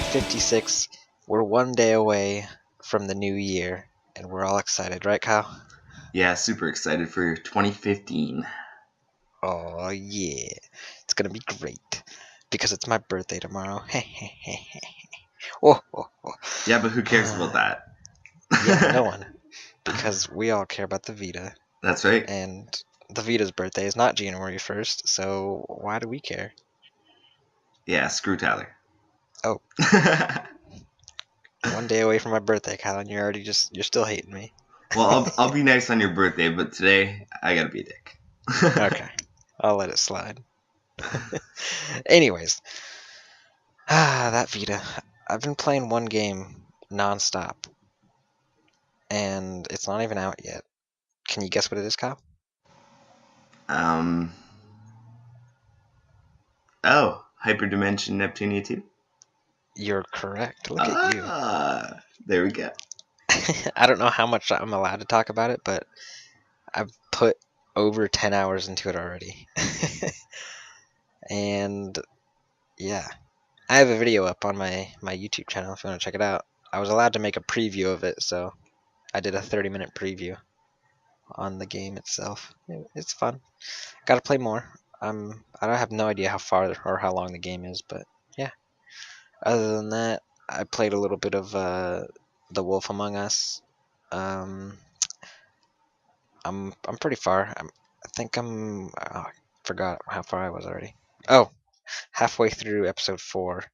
episode 56. We're one day away from the new year, and we're all excited, right, Kyle? Yeah, super excited for 2015. Oh, yeah. It's gonna be great. Because it's my birthday tomorrow. Oh, oh, oh. Yeah, but who cares about that? Yeah, no one. Because we all care about the Vita. That's right. And the Vita's birthday is not January 1st, so why do we care? Yeah, screw Tyler. Oh. One day away from my birthday, Kyle, and you're still hating me. Well, I'll be nice on your birthday, but today I gotta be a dick. Okay, I'll let it slide. Anyways, that Vita. I've been playing one game nonstop, and it's not even out yet. Can you guess what it is, Kyle? Oh, Hyperdimension Neptunia 2? You're correct. Look at you. There we go. I don't know how much I'm allowed to talk about it, but I've put over 10 hours into it already. And yeah, I have a video up on my YouTube channel if you want to check it out. I was allowed to make a preview of it, so I did a 30-minute preview on the game itself. It's fun. Gotta play more. I don't have no idea how far or how long the game is, but yeah. Other than that, I played a little bit of The Wolf Among Us. I'm pretty far. I think I forgot how far I was already. Oh, halfway through episode 4,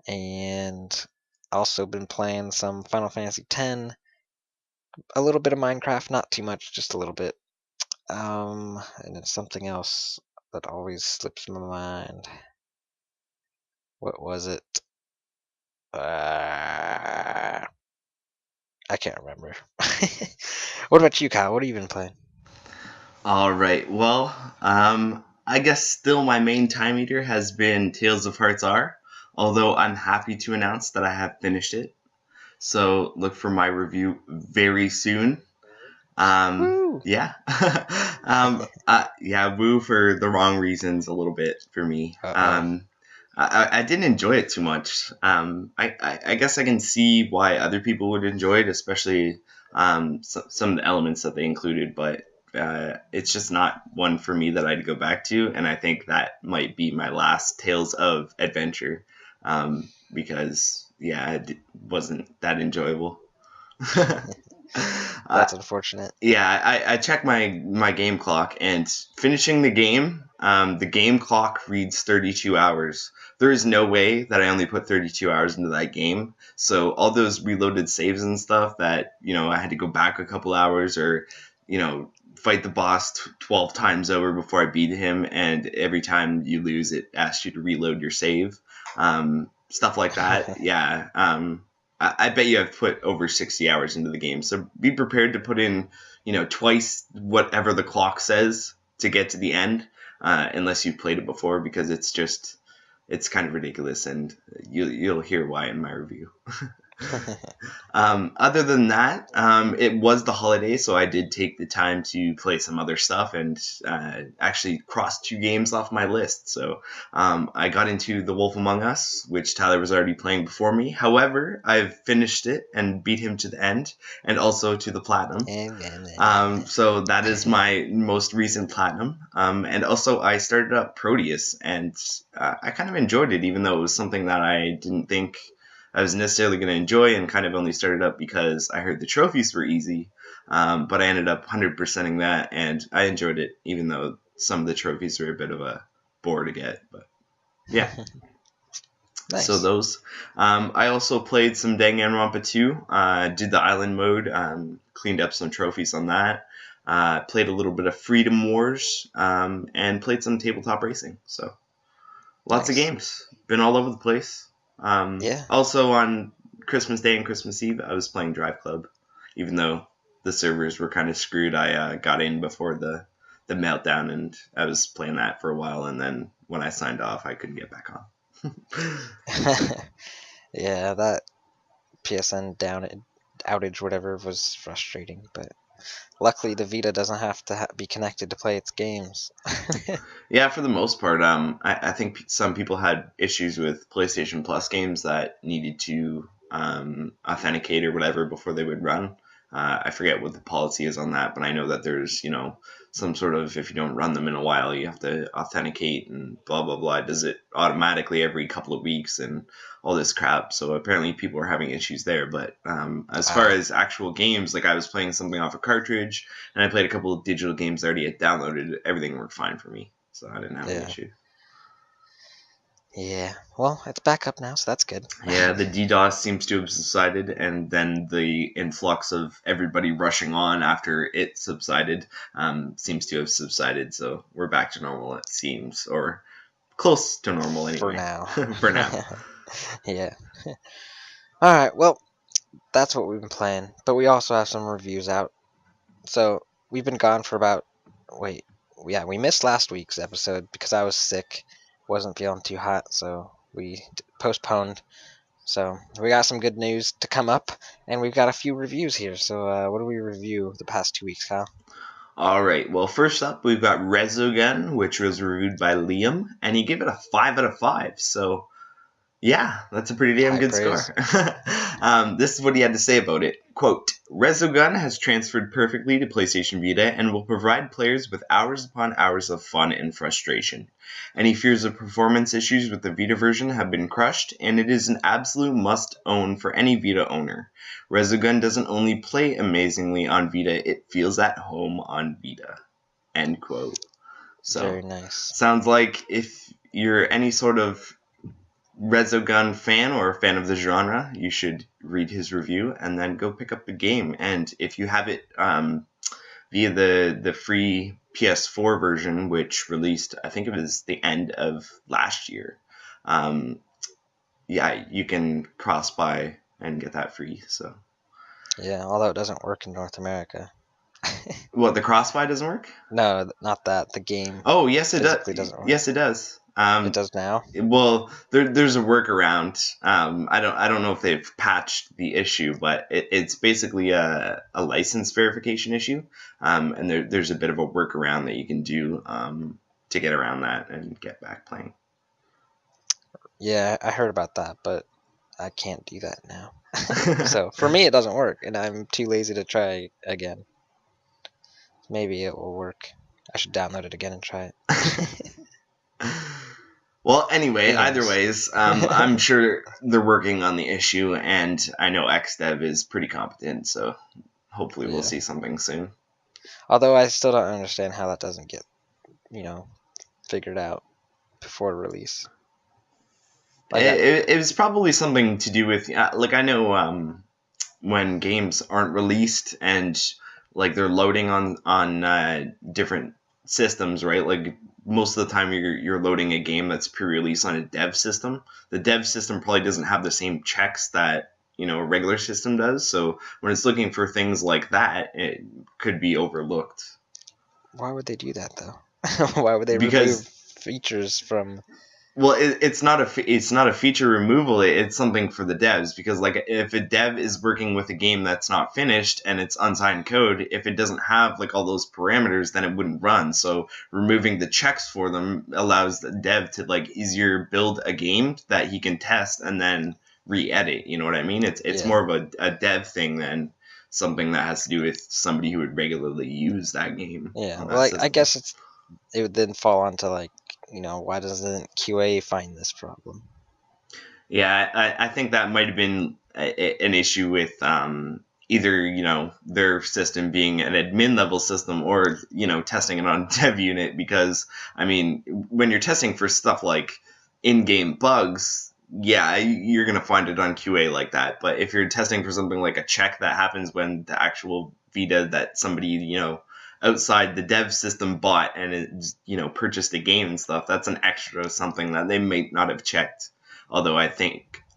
and also been playing some Final Fantasy X, a little bit of Minecraft, not too much, just a little bit. And it's something else that always slips my mind. What was it? I can't remember. What about you, Kyle? What have you been playing? Alright, well, I guess still my main time eater has been Tales of Hearts R, although I'm happy to announce that I have finished it. So look for my review very soon. Woo! Yeah. Yeah, woo for the wrong reasons a little bit for me. I didn't enjoy it too much. I guess I can see why other people would enjoy it, especially some of the elements that they included, but it's just not one for me that I'd go back to, and I think that might be my last Tales of Adventure, because, yeah, it wasn't that enjoyable. That's unfortunate. Yeah, I checked my game clock, and finishing the game clock reads 32 hours. There is no way that I only put 32 hours into that game. So all those reloaded saves and stuff that, I had to go back a couple hours or, fight the boss 12 times over before I beat him, and every time you lose, it asks you to reload your save. Stuff like that. Yeah. I bet you have put over 60 hours into the game. So be prepared to put in, twice whatever the clock says to get to the end, unless you've played it before, because it's kind of ridiculous, and you'll hear why in my review. Other than that, it was the holiday, so I did take the time to play some other stuff and actually crossed 2 games off my list. So I got into The Wolf Among Us, which Tyler was already playing before me. However, I've finished it and beat him to the end, and also to the platinum. So that is my most recent platinum. And also I started up Proteus, and I kind of enjoyed it, even though it was something that I didn't think I was necessarily going to enjoy, and kind of only started up because I heard the trophies were easy, but I ended up 100%ing that, and I enjoyed it, even though some of the trophies were a bit of a bore to get, but yeah. Nice. So those. I also played some Danganronpa 2, did the island mode, cleaned up some trophies on that, played a little bit of Freedom Wars, and played some tabletop racing, so lots of games. Been all over the place. Yeah. Also on Christmas Day and Christmas Eve, I was playing Drive Club, even though the servers were kind of screwed. I got in before the meltdown, and I was playing that for a while, and then when I signed off, I couldn't get back on. Yeah, that PSN outage, whatever, was frustrating, but Luckily, the Vita doesn't have to be connected to play its games. Yeah, for the most part, I think some people had issues with PlayStation Plus games that needed to authenticate or whatever before they would run. I forget what the policy is on that, but I know that there's, some sort of, if you don't run them in a while, you have to authenticate and blah, blah, blah. It does it automatically every couple of weeks and all this crap. So apparently people are having issues there. But as far as actual games, like I was playing something off a cartridge and I played a couple of digital games I already had downloaded. Everything worked fine for me. So I didn't have an Yeah. issue. Yeah. Well, it's back up now, so that's good. Yeah, the DDoS seems to have subsided, and then the influx of everybody rushing on after it subsided seems to have subsided. So we're back to normal, it seems, or close to normal anyway. For now. For now. Yeah. All right. Well, that's what we've been playing, but we also have some reviews out. So we've been gone for about. Wait. Yeah, we missed last week's episode because I was sick, wasn't feeling too hot, so we postponed. So we got some good news to come up, and we've got a few reviews here. So what do we review the past 2 weeks, Kyle? All right. Well, first up, we've got Resogun, which was reviewed by Liam, and he gave it a 5 out of 5. So, yeah, that's a pretty damn good score. This is what he had to say about it. Quote, Resogun has transferred perfectly to PlayStation Vita and will provide players with hours upon hours of fun and frustration. Any fears of performance issues with the Vita version have been crushed, and it is an absolute must-own for any Vita owner. Resogun doesn't only play amazingly on Vita, it feels at home on Vita. End quote. So, very nice. Sounds like if you're any sort of Resogun fan or a fan of the genre, you should read his review and then go pick up the game. And if you have it via the free PS4 version, which released, I think it was the end of last year, yeah, you can cross buy and get that free. So yeah, although it doesn't work in North America. What, the cross buy doesn't work? No, not that. The game. Oh, yes, it does. Doesn't work. Yes, it does. It does now. Well, there's a workaround. I don't know if they've patched the issue, but it's basically a license verification issue. And there's a bit of a workaround that you can do to get around that and get back playing. Yeah, I heard about that, but I can't do that now. So for me, it doesn't work, and I'm too lazy to try again. Maybe it will work. I should download it again and try it. Well, anyway, either ways, I'm sure they're working on the issue, and I know XDev is pretty competent, so hopefully we'll see something soon. Although I still don't understand how that doesn't get, figured out before release. Like it was probably something to do with, like, I know when games aren't released and like they're loading on different systems, right? Like most of the time you're loading a game that's pre-released on a dev system. The dev system probably doesn't have the same checks that a regular system does. So when it's looking for things like that, it could be overlooked. Why would they do that though? Why would they remove features from? Well, it's not a feature removal. It's something for the devs, because like if a dev is working with a game that's not finished and it's unsigned code, if it doesn't have like all those parameters, then it wouldn't run. So removing the checks for them allows the dev to like easier build a game that he can test and then re-edit. You know what I mean? It's more of a dev thing than something that has to do with somebody who would regularly use that game. Yeah, well, I guess it would then fall onto like, why doesn't QA find this problem? Yeah, I think that might have been an issue with either, their system being an admin level system or, testing it on dev unit, because, I mean, when you're testing for stuff like in-game bugs, yeah, you're going to find it on QA like that. But if you're testing for something like a check that happens when the actual Vita that somebody, outside the dev system bought and it, purchased a game and stuff, that's an extra something that they may not have checked. Although I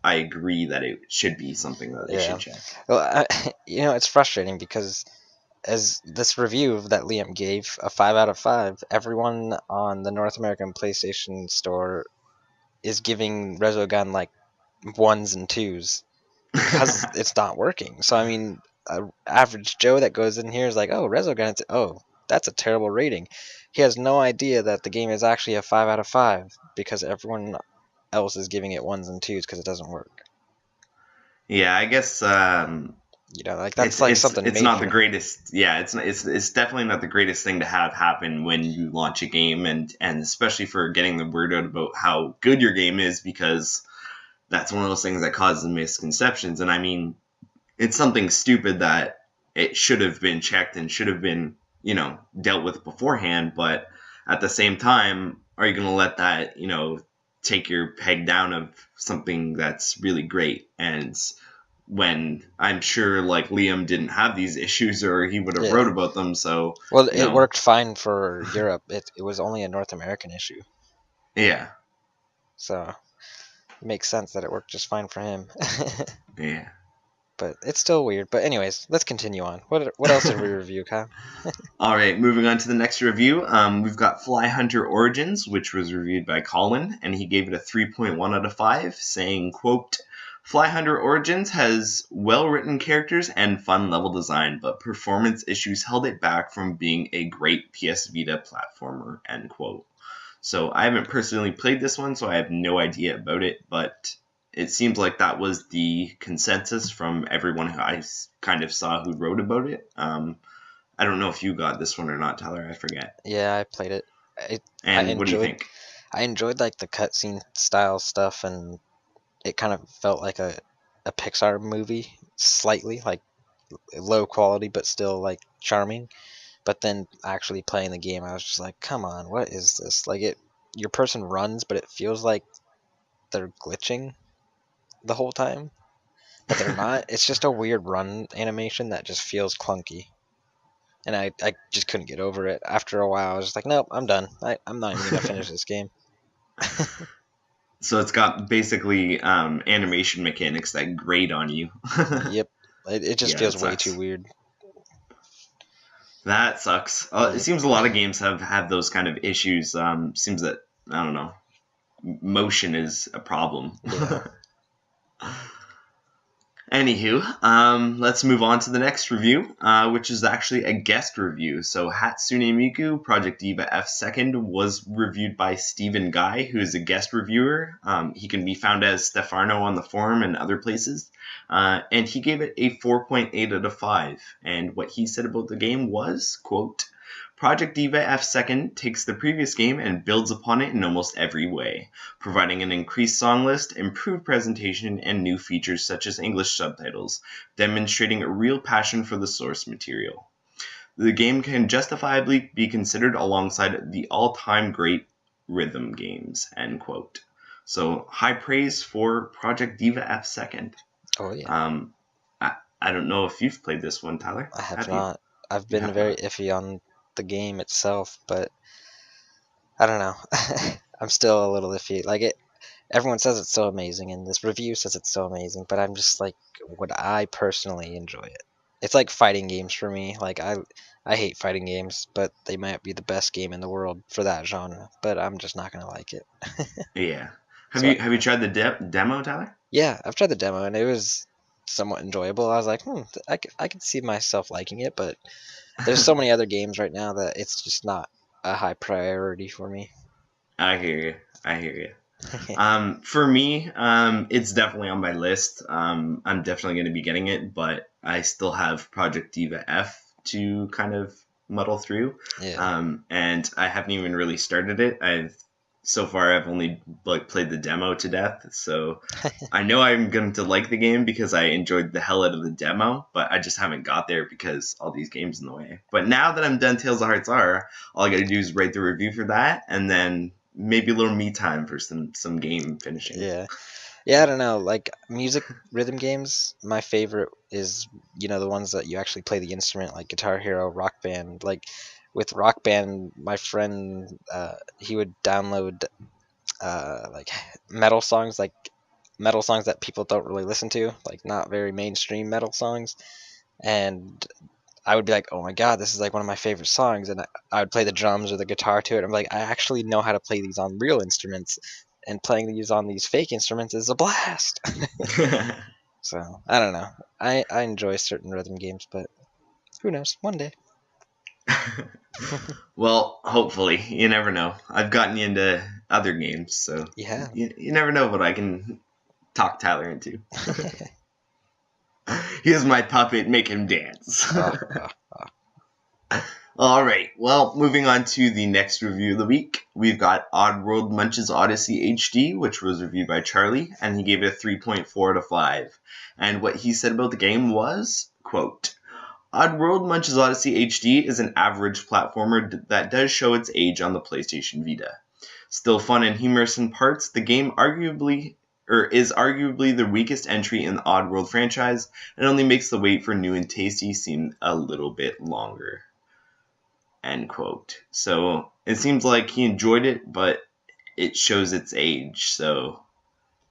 agree that it should be something that they should check. Well, it's frustrating because as this review that Liam gave, a 5 out of 5, everyone on the North American PlayStation Store is giving Resogun like 1s and 2s because it's not working. So I mean, a average Joe that goes in here is like, oh, Resogun, oh, that's a terrible rating. He has no idea that the game is actually a 5 out of 5 because everyone else is giving it ones and twos because it doesn't work. Yeah, I guess Like that's it's like it's something it's not the major. greatest. Yeah, it's definitely not the greatest thing to have happen when you launch a game, and especially for getting the word out about how good your game is, because that's one of those things that causes misconceptions. And I mean, it's something stupid that it should have been checked and should have been, dealt with beforehand. But at the same time, are you going to let that, take your peg down of something that's really great? And when I'm sure like Liam didn't have these issues or he would have Yeah. wrote about them. So, Well, it worked fine for Europe. It was only a North American issue. Yeah. So it makes sense that it worked just fine for him. Yeah. But it's still weird. But anyways, let's continue on. What else did we review, Kyle? All right, moving on to the next review. We've got Fly Hunter Origins, which was reviewed by Colin, and he gave it a 3.1 out of 5, saying, quote, Fly Hunter Origins has well-written characters and fun level design, but performance issues held it back from being a great PS Vita platformer, end quote. So I haven't personally played this one, so I have no idea about it, but it seems like that was the consensus from everyone who I kind of saw who wrote about it. I don't know if you got this one or not, Tyler. I forget. Yeah, I played it. I And what do you enjoyed. think? I enjoyed like the cutscene style stuff, and it kind of felt like a Pixar movie, slightly like low quality, but still like charming. But then actually playing the game, I was just like, come on, what is this? Like your person runs, but it feels like they're glitching the whole time, but they're not. It's just a weird run animation that just feels clunky. And I just couldn't get over it. After a while, I was just like, nope, I'm done. I'm not even going to finish this game. So it's got basically animation mechanics that grate on you. Yep. It just Yeah, that feels way too sucks. weird. That sucks. It Yep. seems a lot of games have those kind of issues. Seems that, I don't know, motion is a problem. Yeah. Anywho, let's move on to the next review, which is actually a guest review. So Hatsune Miku Project Diva F2nd was reviewed by Stephen Guy, who is a guest reviewer. He can be found as Stefano on the forum and other places. And he gave it a 4.8 out of 5. And what he said about the game was, quote, Project Diva F2nd takes the previous game and builds upon it in almost every way, providing an increased song list, improved presentation, and new features such as English subtitles, demonstrating a real passion for the source material. The game can justifiably be considered alongside the all-time great rhythm games, end quote. So, high praise for Project Diva F2nd. Oh yeah. I don't know if you've played this one, Tyler. I have You? not. I've You been have very not. iffy on the game itself, but I don't know. I'm still a little iffy. Like everyone says it's so amazing, and this review says it's so amazing, but I'm just like, would I personally enjoy it? It's like fighting games for me. Like I hate fighting games, but they might be the best game in the world for that genre. But I'm just not gonna like it. Yeah. Have So you tried the demo, Tyler? yeah, I've tried the demo, and it was somewhat enjoyable. I was like, I could see myself liking it, but there's so many other games right now that it's just not a high priority for me. I hear you. I hear you. For me, it's definitely on my list. I'm definitely going to be getting it, but I still have Project Diva F to kind of muddle through. Yeah. And I haven't even really started it. So far I've only like played the demo to death, so I know I'm going to like the game because I enjoyed the hell out of the demo, but I just haven't got there because all these games in the way. But now that I'm done Tales of Hearts R, all I got to do is write the review for that, and then maybe a little me time for some game finishing. Yeah. Yeah, I don't know. Like music rhythm games, my favorite is, the ones that you actually play the instrument, like Guitar Hero, Rock Band. Like with Rock Band, my friend, he would download like metal songs that people don't really listen to, like not very mainstream metal songs. And I would be like, oh my god, this is like one of my favorite songs, and I would play the drums or the guitar to it. I'm like, I actually know how to play these on real instruments, and playing these on these fake instruments is a blast. So I don't know. I enjoy certain rhythm games, but who knows? One day. Well, hopefully. You never know. I've gotten you into other games, so Yeah. you never know what I can talk Tyler into. Here's my puppet, make him dance. Oh, All right. Well, moving on to the next review of the week, we've got Oddworld Munch's Odyssey HD, which was reviewed by Charlie, and he gave it a 3.4 out of 5. And what he said about the game was, quote, Oddworld Munch's Odyssey HD is an average platformer that does show its age on the PlayStation Vita. Still fun and humorous in parts, the game is arguably the weakest entry in the Oddworld franchise and only makes the wait for new and tasty seem a little bit longer. End quote. So it seems like he enjoyed it, but it shows its age. So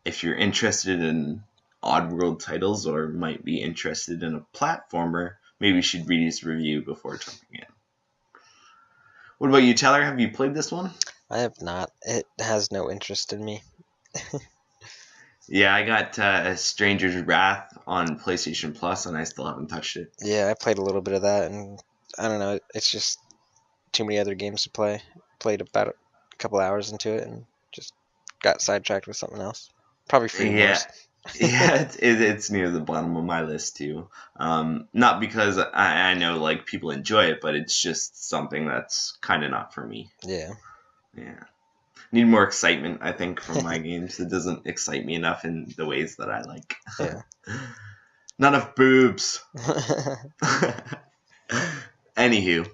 if you're interested in Oddworld titles or might be interested in a platformer, maybe you should read his review before jumping in. What about you, Tyler? Have you played this one? I have not. It has no interest in me. Yeah, I got Stranger's Wrath on PlayStation Plus, and I still haven't touched it. Yeah, I played a little bit of that, and I don't know. It's just too many other games to play. Played about a couple hours into it and just got sidetracked with something else. Probably feeding Yeah, worse. yeah, it's near the bottom of my list too. Not because I know like people enjoy it, but it's just something that's kind of not for me. Yeah. Yeah, need more excitement, I think, from my games. It doesn't excite me enough in the ways that I like. Yeah. Not enough boobs. Anywho,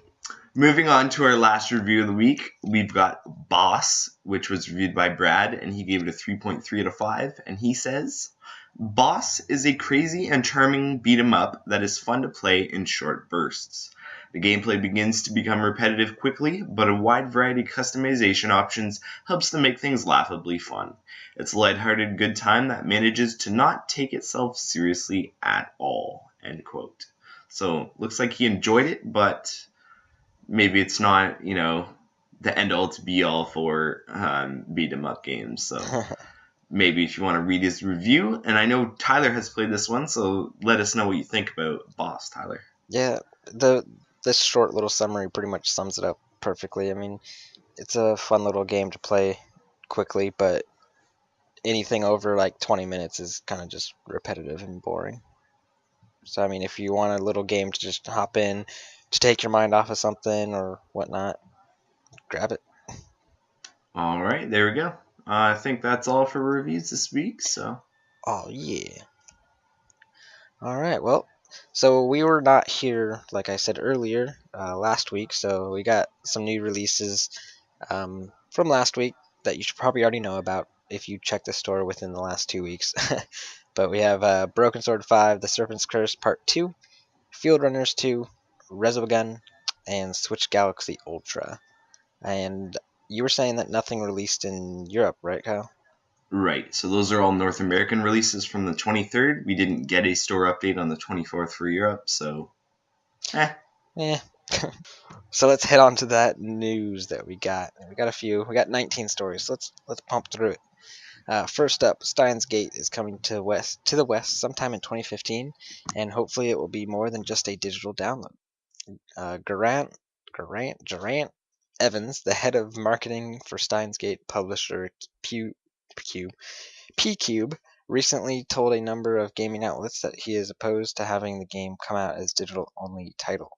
moving on to our last review of the week, we've got Boss, which was reviewed by Brad, and he gave it a 3.3 out of 5. And he says, Boss is a crazy and charming beat-em-up that is fun to play in short bursts. The gameplay begins to become repetitive quickly, but a wide variety of customization options helps to make things laughably fun. It's a lighthearted good time that manages to not take itself seriously at all. End quote. So, looks like he enjoyed it, but maybe it's not, the end-all to be-all for beat-em-up games. So, maybe if you want to read his review, and I know Tyler has played this one, so let us know what you think about Boss, Tyler. Yeah, this short little summary pretty much sums it up perfectly. I mean, it's a fun little game to play quickly, but anything over like 20 minutes is kind of just repetitive and boring. So I mean, if you want a little game to just hop in to take your mind off of something or whatnot, grab it. All right, there we go. I think that's all for reviews this week, so. Oh yeah. All right. Well, so we were not here, like I said earlier, last week. So we got some new releases from last week that you should probably already know about if you check the store within the last 2 weeks. But we have Broken Sword 5, The Serpent's Curse Part 2, Field Runners 2, Resogun, and Switch Galaxy Ultra. And you were saying that nothing released in Europe, right, Kyle? Right, so those are all North American releases from the 23rd. We didn't get a store update on the 24th for Europe, so. Yeah. So let's head on to that news that we got. We got a few. We got 19 stories. So let's pump through it. First up, Steins Gate is coming to the west sometime in 2015, and hopefully it will be more than just a digital download. Geraint Evans, the head of marketing for Steins Gate publisher P-Cube, recently told a number of gaming outlets that he is opposed to having the game come out as digital-only title.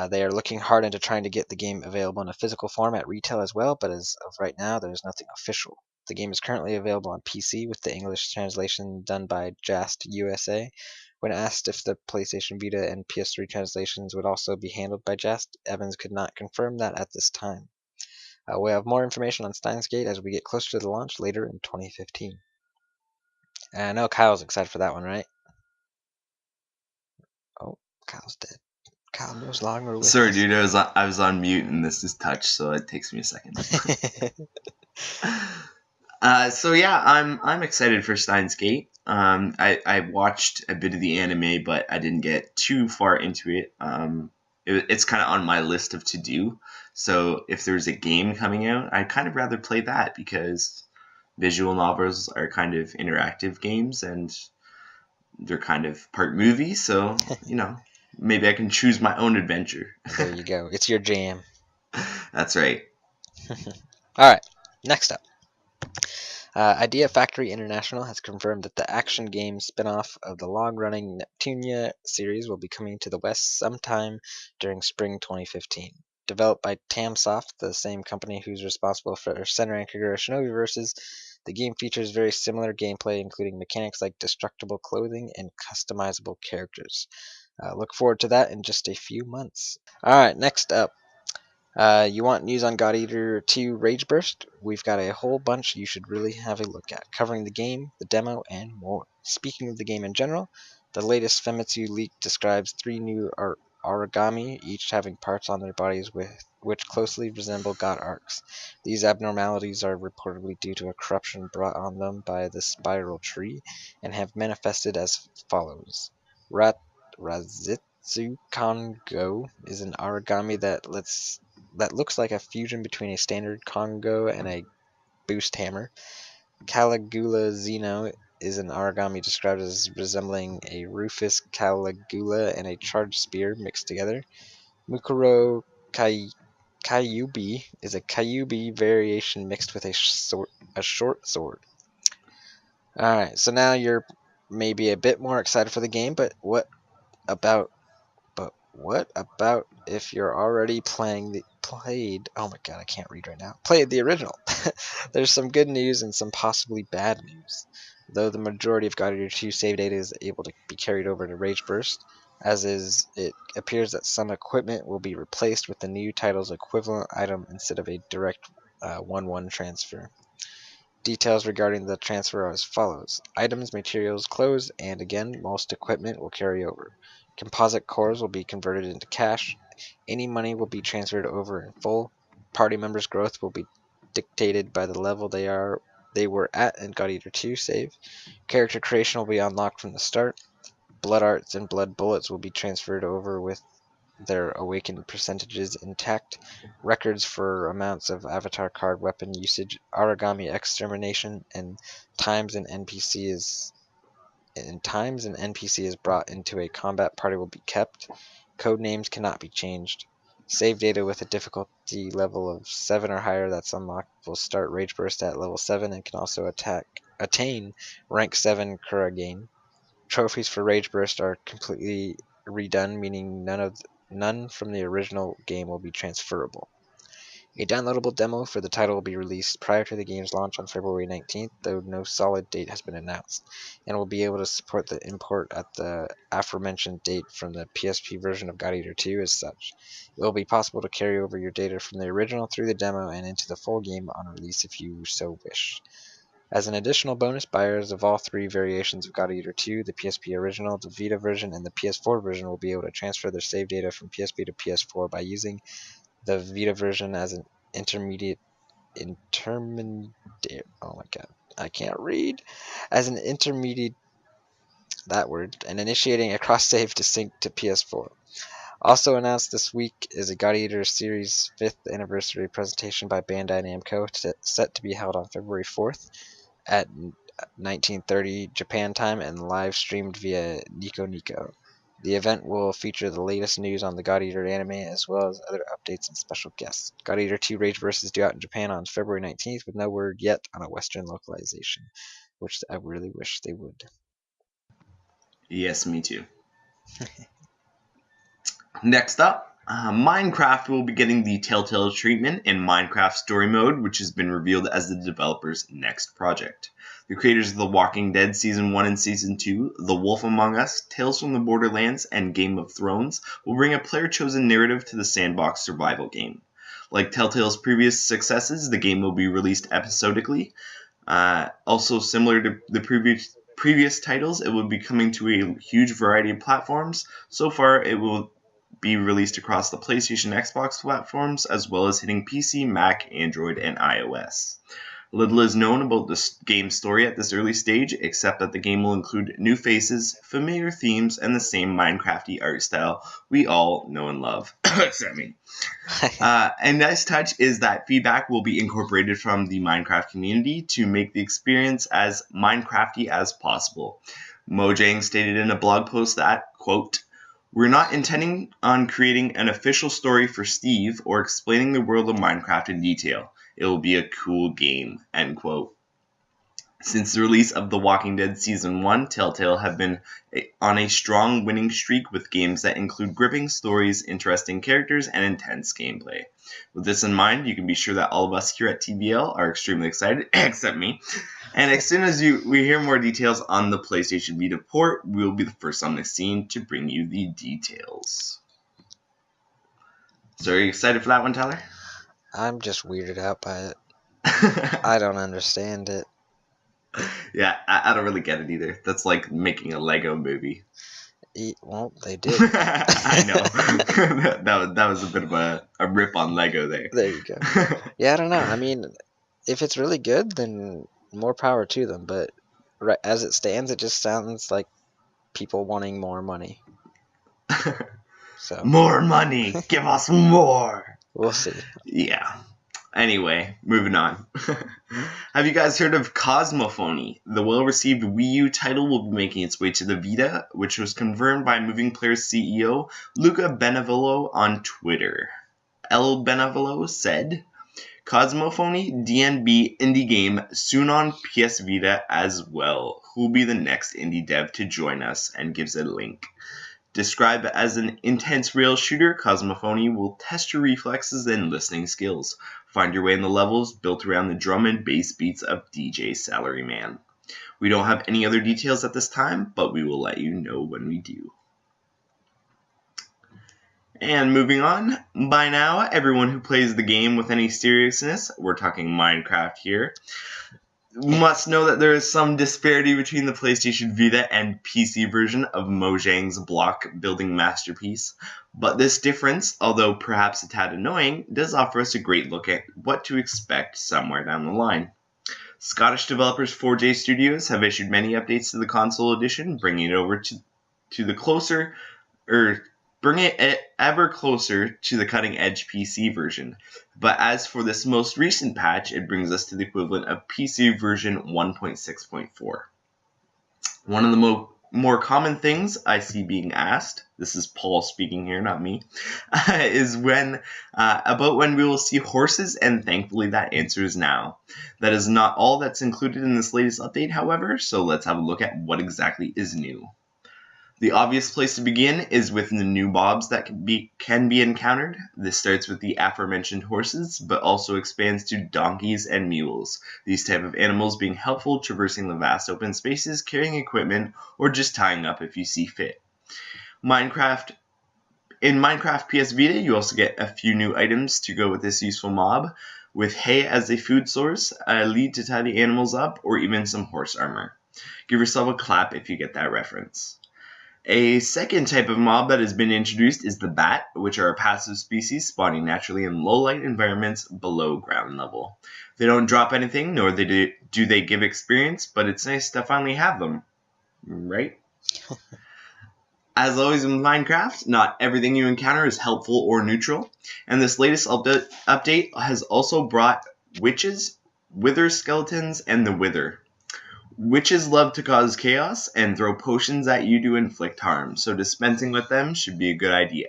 They are looking hard into trying to get the game available in a physical form at retail as well, but as of right now, there's nothing official. The game is currently available on PC with the English translation done by Just USA. When asked if the PlayStation Vita and PS3 translations would also be handled by Just, Evans could not confirm that at this time. We'll have more information on Steins Gate as we get closer to the launch later in 2015. And I know Kyle's excited for that one, right? Oh, Kyle's dead. Kyle no longer with Sorry, us. dude, I was on mute and this is touch, so it takes me a second. So yeah, I'm excited for Steins Gate. I watched a bit of the anime, but I didn't get too far into it. It's kind of on my list of to do. So if there's a game coming out, I'd kind of rather play that because visual novels are kind of interactive games, and they're kind of part movie, so maybe I can choose my own adventure. There you go. It's your jam. That's right. Alright, next up. Idea Factory International has confirmed that the action game spin-off of the long-running Neptunia series will be coming to the West sometime during spring 2015. Developed by Tamsoft, the same company who's responsible for centering Kagura Shinobi Versus, the game features very similar gameplay, including mechanics like destructible clothing and customizable characters. Look forward to that in just a few months. Alright, next up. You want news on God Eater 2 Rage Burst? We've got a whole bunch you should really have a look at, covering the game, the demo, and more. Speaking of the game in general, the latest Famitsu leak describes 3 new origami, each having parts on their bodies which closely resemble God arcs. These abnormalities are reportedly due to a corruption brought on them by the spiral tree, and have manifested as follows. Razitsu Kongo is an origami that looks like a fusion between a standard Congo and a boost hammer. Caligula Zeno is an origami described as resembling a Rufus Caligula and a charged spear mixed together. Mukuro Kyubi is a Kyubi variation mixed with a short sword. Alright, so now you're maybe a bit more excited for the game, but what about if you're already played, oh my god, I can't read right now, played the original? There's some good news and some possibly bad news. Though the majority of God Eater 2 save data is able to be carried over to Rage Burst, it appears that some equipment will be replaced with the new title's equivalent item instead of a direct 1-1 transfer. Details regarding the transfer are as follows. Items, materials, clothes, and again, most equipment will carry over. Composite cores will be converted into cash. Any money will be transferred over in full. Party members' growth will be dictated by the level they were at in God Eater 2 save. Character creation will be unlocked from the start. Blood arts and blood bullets will be transferred over with their awakened percentages intact. Records for amounts of avatar card weapon usage, origami extermination, and times an NPC is brought into a combat party will be kept. Code names cannot be changed. Save data with a difficulty level of 7 or higher that's unlocked will start Rage Burst at level 7 and can also attain rank 7 Kuragain. Trophies for Rage Burst are completely redone, meaning none from the original game will be transferable. A downloadable demo for the title will be released prior to the game's launch on February 19th, though no solid date has been announced, and will be able to support the import at the aforementioned date from the PSP version of God Eater 2 as such. It will be possible to carry over your data from the original through the demo and into the full game on release if you so wish. As an additional bonus, buyers of all 3 variations of God Eater 2, the PSP original, the Vita version, and the PS4 version will be able to transfer their save data from PSP to PS4 by using the Vita version as an intermediate oh my god, I can't read. As an intermediate and initiating a cross save to sync to PS4. Also announced this week is a God Eater series 5th anniversary presentation by Bandai Namco set to be held on February 4th at 1930 Japan time and live streamed via Nico Nico. The event will feature the latest news on the God Eater anime as well as other updates and special guests. God Eater 2 Rage Burst is due out in Japan on February 19th with no word yet on a Western localization, which I really wish they would. Yes, me too. Next up, Minecraft will be getting the Telltale treatment in Minecraft Story Mode, which has been revealed as the developer's next project. The creators of The Walking Dead Season 1 and Season 2, The Wolf Among Us, Tales from the Borderlands, and Game of Thrones will bring a player-chosen narrative to the sandbox survival game. Like Telltale's previous successes, the game will be released episodically. Also similar to the previous titles, it will be coming to a huge variety of platforms. So far, it will be released across the PlayStation Xbox platforms, as well as hitting PC, Mac, Android, and iOS. Little is known about the game's story at this early stage, except that the game will include new faces, familiar themes, and the same Minecrafty art style we all know and love. Except me. A nice touch is that feedback will be incorporated from the Minecraft community to make the experience as Minecrafty as possible. Mojang stated in a blog post that, quote, "We're not intending on creating an official story for Steve or explaining the world of Minecraft in detail. It will be a cool game," end quote. Since the release of The Walking Dead Season 1, Telltale have been on a strong winning streak with games that include gripping stories, interesting characters, and intense gameplay. With this in mind, you can be sure that all of us here at TBL are extremely excited, except me. And as soon as we hear more details on the PlayStation Vita port, we will be the first on the scene to bring you the details. So are you excited for that one, Tyler? I'm just weirded out by it. I don't understand it. Yeah, I don't really get it either. That's like making a Lego movie. Well, they did. I know. that was a bit of a rip on Lego there. There you go. Yeah, I don't know. I mean, if it's really good, then more power to them. But right as it stands, it just sounds like people wanting more money. So more money! Give us more! We'll see. Yeah. Anyway, moving on. Have you guys heard of Cosmophony? The well-received Wii U title will be making its way to the Vita, which was confirmed by Moving Players CEO Luca Benevoolo on Twitter. El Benevoolo said, "Cosmophony DNB indie game soon on PS Vita as well. Who'll be the next indie dev to join us?" and gives a link. Described as an intense rail shooter, Cosmophony will test your reflexes and listening skills. Find your way in the levels built around the drum and bass beats of DJ Salaryman. We don't have any other details at this time, but we will let you know when we do. And moving on, by now, everyone who plays the game with any seriousness, we're talking Minecraft here, must know that there is some disparity between the PlayStation Vita and PC version of Mojang's block building masterpiece. But this difference, although perhaps a tad annoying, does offer us a great look at what to expect somewhere down the line. Scottish developers 4J Studios have issued many updates to the console edition, bringing it over to the closer, bring it ever closer to the cutting-edge PC version. But as for this most recent patch, it brings us to the equivalent of PC version 1.6.4. One of the more common things I see being asked, this is Paul speaking here, not me, is about when we will see horses, and thankfully that answer is now. That is not all that's included in this latest update, however, so let's have a look at what exactly is new. The obvious place to begin is with the new mobs that can be encountered. This starts with the aforementioned horses, but also expands to donkeys and mules. These type of animals being helpful traversing the vast open spaces, carrying equipment, or just tying up if you see fit. In Minecraft PS Vita, you also get a few new items to go with this useful mob, with hay as a food source, a lead to tie the animals up, or even some horse armor. Give yourself a clap if you get that reference. A second type of mob that has been introduced is the bat, which are a passive species spawning naturally in low-light environments below ground level. They don't drop anything, nor do they give experience, but it's nice to finally have them, right? As always in Minecraft, not everything you encounter is helpful or neutral, and this latest update has also brought witches, wither skeletons, and the wither. Witches love to cause chaos and throw potions at you to inflict harm, so dispensing with them should be a good idea.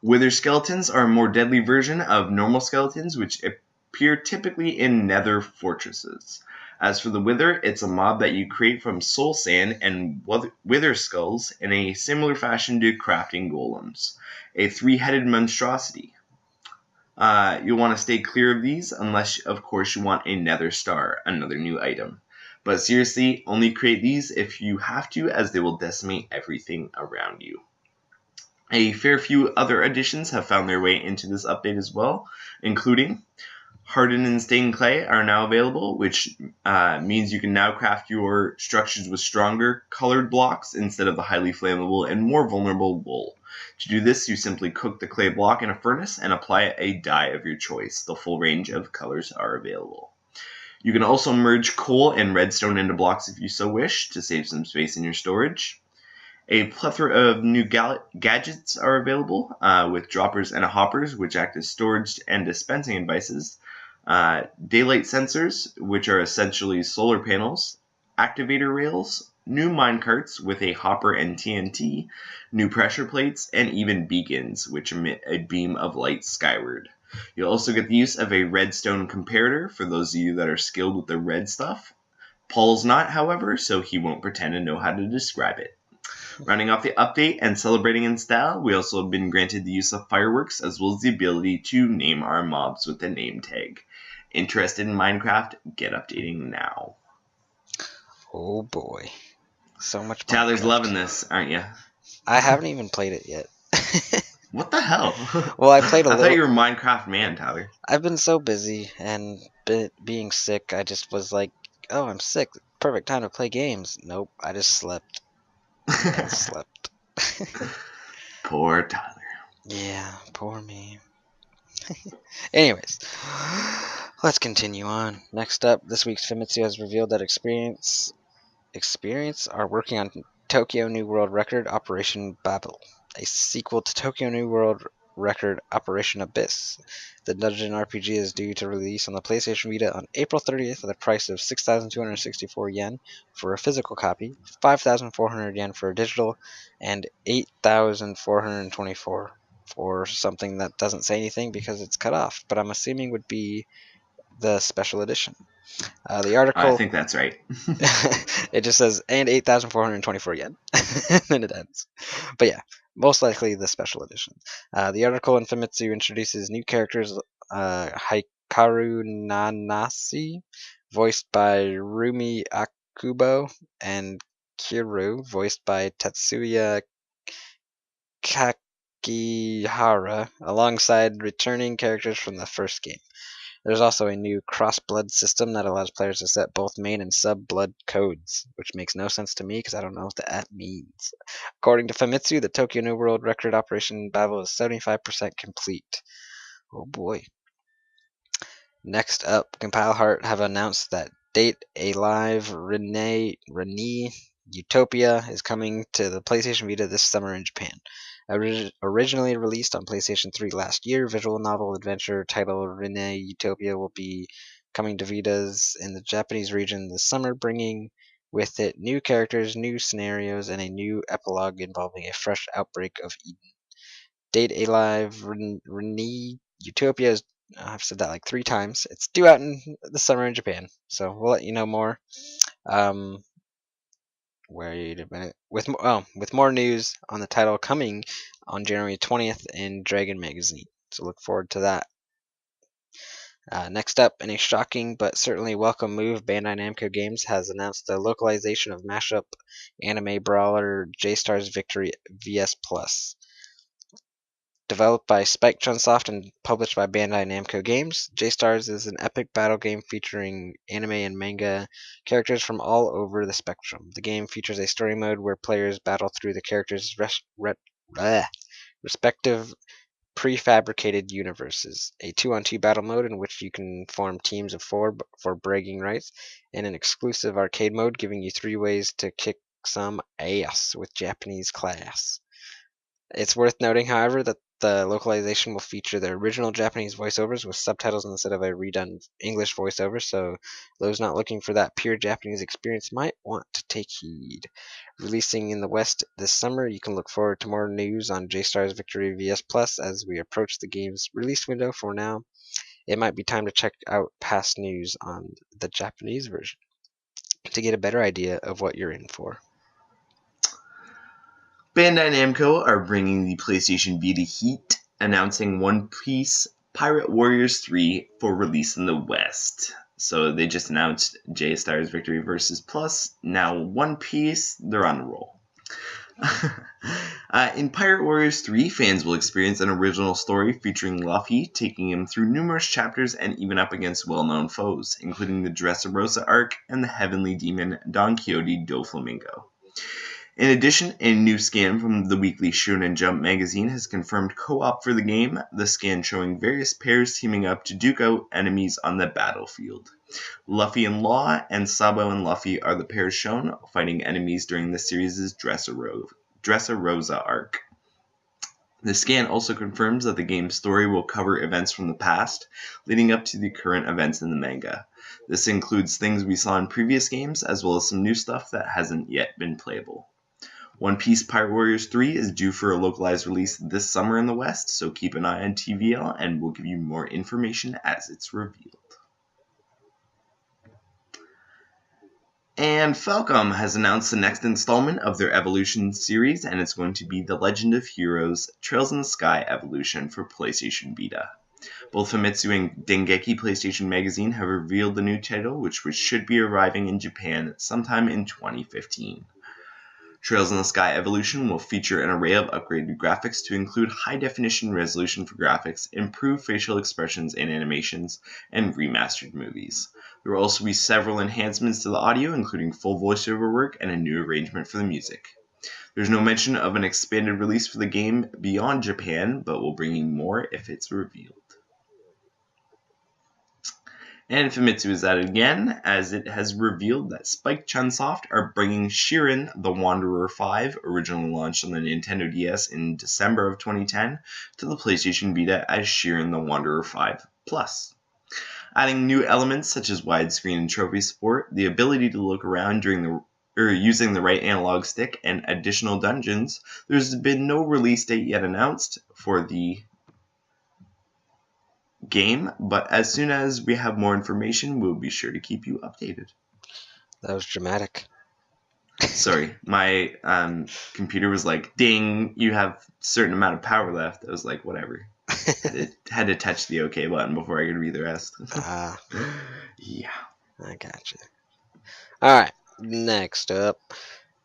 Wither skeletons are a more deadly version of normal skeletons, which appear typically in nether fortresses. As for the wither, it's a mob that you create from soul sand and wither skulls in a similar fashion to crafting golems. A three-headed monstrosity. You'll want to stay clear of these unless, of course, you want a nether star, another new item. But seriously, only create these if you have to, as they will decimate everything around you. A fair few other additions have found their way into this update as well, including hardened and stained clay are now available, which means you can now craft your structures with stronger colored blocks instead of the highly flammable and more vulnerable wool. To do this, you simply cook the clay block in a furnace and apply a dye of your choice. The full range of colors are available. You can also merge coal and redstone into blocks if you so wish to save some space in your storage. A plethora of new gadgets are available with droppers and hoppers, which act as storage and dispensing devices. Daylight sensors, which are essentially solar panels. Activator rails, new minecarts with a hopper and TNT, new pressure plates, and even beacons, which emit a beam of light skyward. You'll also get the use of a redstone comparator for those of you that are skilled with the red stuff. Paul's not, however, so he won't pretend to know how to describe it. Running off the update and celebrating in style, we also have been granted the use of fireworks as well as the ability to name our mobs with the name tag. Interested in Minecraft? Get updating now. Oh boy. So much Tyler's Minecraft. loving this, aren't you? I haven't even played it yet. What the hell? Well, I played a I little. thought you were a Minecraft man, Tyler. I've been so busy and being sick, I just was like, oh, I'm sick. Perfect time to play games. Nope, I just slept and slept. Poor Tyler. Yeah, poor me. Anyways, let's continue on. Next up, this week's Famitsu has revealed that Experience are working on Tokyo New World Record Operation Babel, a sequel to Tokyo New World Record Operation Abyss. The dungeon RPG is due to release on the PlayStation Vita on April 30th at a price of 6,264 yen for a physical copy, 5,400 yen for a digital, and 8,424 for something that doesn't say anything because it's cut off, but I'm assuming would be the special edition. The I article think that's right. it just says and 8,424 yen, and then it ends. But yeah, most likely the special edition. The article in Famitsu introduces new characters: Hikaru Nanase, voiced by Rumi Akubo, and Kiru, voiced by Tetsuya Kakihara, alongside returning characters from the first game. There's also a new cross-blood system that allows players to set both main and sub-blood codes, which makes no sense to me because I don't know what that means. According to Famitsu, the Tokyo New World Record Operation Babel is 75% complete. Oh boy. Next up, Compile Heart have announced that Date A Live Rene Utopia is coming to the PlayStation Vita this summer in Japan. Originally released on PlayStation 3 last year, visual novel adventure titled Rene Utopia will be coming to Vitas in the Japanese region this summer, bringing with it new characters, new scenarios, and a new epilogue involving a fresh outbreak of Eden. Date A Live Rene Utopia is I've said that like 3 times. It's due out in the summer in Japan, so we'll let you know more. Wait a minute. With more news on the title coming on January 20th in Dragon Magazine. So look forward to that. Next up, in a shocking but certainly welcome move, Bandai Namco Games has announced the localization of mashup anime brawler J-Star's Victory VS Plus. Developed by Spike Chunsoft and published by Bandai Namco Games, J-Stars is an epic battle game featuring anime and manga characters from all over the spectrum. The game features a story mode where players battle through the characters' respective prefabricated universes, a 2-on-2 battle mode in which you can form teams of 4 for bragging rights, and an exclusive arcade mode giving you 3 ways to kick some ass with Japanese class. It's worth noting, however, that the localization will feature the original Japanese voiceovers with subtitles instead of a redone English voiceover, so those not looking for that pure Japanese experience might want to take heed. Releasing in the West this summer, you can look forward to more news on J-Star's Victory VS Plus as we approach the game's release window. For now, it might be time to check out past news on the Japanese version to get a better idea of what you're in for. Bandai Namco are bringing the PlayStation Vita heat, announcing One Piece Pirate Warriors 3 for release in the West. So they just announced J-Star's Victory vs. Plus. Now One Piece, they're on the roll. In Pirate Warriors 3, fans will experience an original story featuring Luffy, taking him through numerous chapters and even up against well-known foes, including the Dressrosa arc and the heavenly demon Don Quixote Doflamingo. In addition, a new scan from the weekly Shonen Jump magazine has confirmed co-op for the game, the scan showing various pairs teaming up to duke out enemies on the battlefield. Luffy and Law and Sabo and Luffy are the pairs shown, fighting enemies during the series' Dressrosa arc. The scan also confirms that the game's story will cover events from the past, leading up to the current events in the manga. This includes things we saw in previous games, as well as some new stuff that hasn't yet been playable. One Piece Pirate Warriors 3 is due for a localized release this summer in the West, so keep an eye on TVL and we'll give you more information as it's revealed. And Falcom has announced the next installment of their Evolution series, and it's going to be The Legend of Heroes Trails in the Sky Evolution for PlayStation Vita. Both Famitsu and Dengeki PlayStation Magazine have revealed the new title, which should be arriving in Japan sometime in 2015. Trails in the Sky Evolution will feature an array of upgraded graphics to include high-definition resolution for graphics, improved facial expressions and animations, and remastered movies. There will also be several enhancements to the audio, including full voiceover work and a new arrangement for the music. There's no mention of an expanded release for the game beyond Japan, but we'll bring you more if it's revealed. And Famitsu is at it again, as it has revealed that Spike Chunsoft are bringing Shiren the Wanderer 5, originally launched on the Nintendo DS in December of 2010, to the PlayStation Vita as Shiren the Wanderer 5 Plus. Adding new elements such as widescreen and trophy support, the ability to look around using the right analog stick, and additional dungeons, there's been no release date yet announced for the game, but as soon as we have more information, we'll be sure to keep you updated. That was dramatic. Sorry, my computer was like, ding, you have a certain amount of power left. I was like, whatever. Had to touch the OK button before I could read the rest. Yeah. I gotcha. Alright, next up.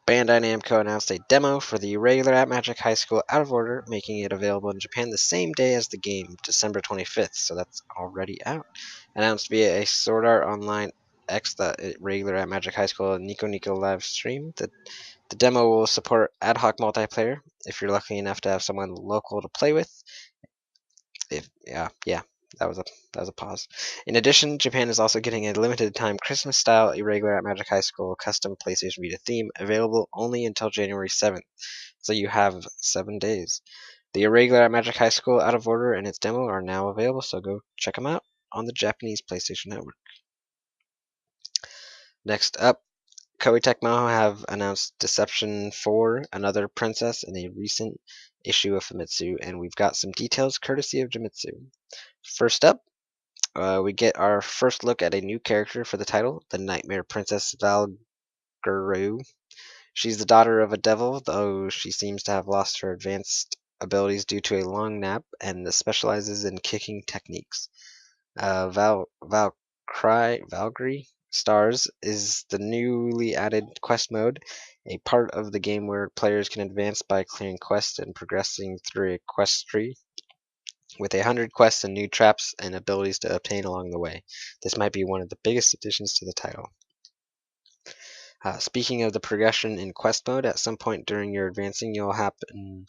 Bandai Namco announced a demo for the regular At Magic High School Out of Order, making it available in Japan the same day as the game, December 25th, so that's already out. Announced via a Sword Art Online X, the regular At Magic High School Nico Nico live stream. The demo will support ad hoc multiplayer if you're lucky enough to have someone local to play with. That was a pause. In addition, Japan is also getting a limited time Christmas style irregular at Magic High School custom PlayStation Vita theme available only until January 7th. So you have 7 days. The irregular at Magic High School Out of Order and its demo are now available, so go check them out on the Japanese PlayStation Network. Next up, Koei Tecmo have announced Deception 4, Another Princess, in a recent issue of Famitsu, and we've got some details courtesy of Famitsu. First up, we get our first look at a new character for the title, the Nightmare Princess Valgyru. She's the daughter of a devil, though she seems to have lost her advanced abilities due to a long nap and specializes in kicking techniques. Valkyrie Stars is the newly added quest mode, a part of the game where players can advance by clearing quests and progressing through a quest tree with 100 quests and new traps and abilities to obtain along the way. This might be one of the biggest additions to the title. Speaking of the progression in quest mode, at some point during your advancing, you'll happen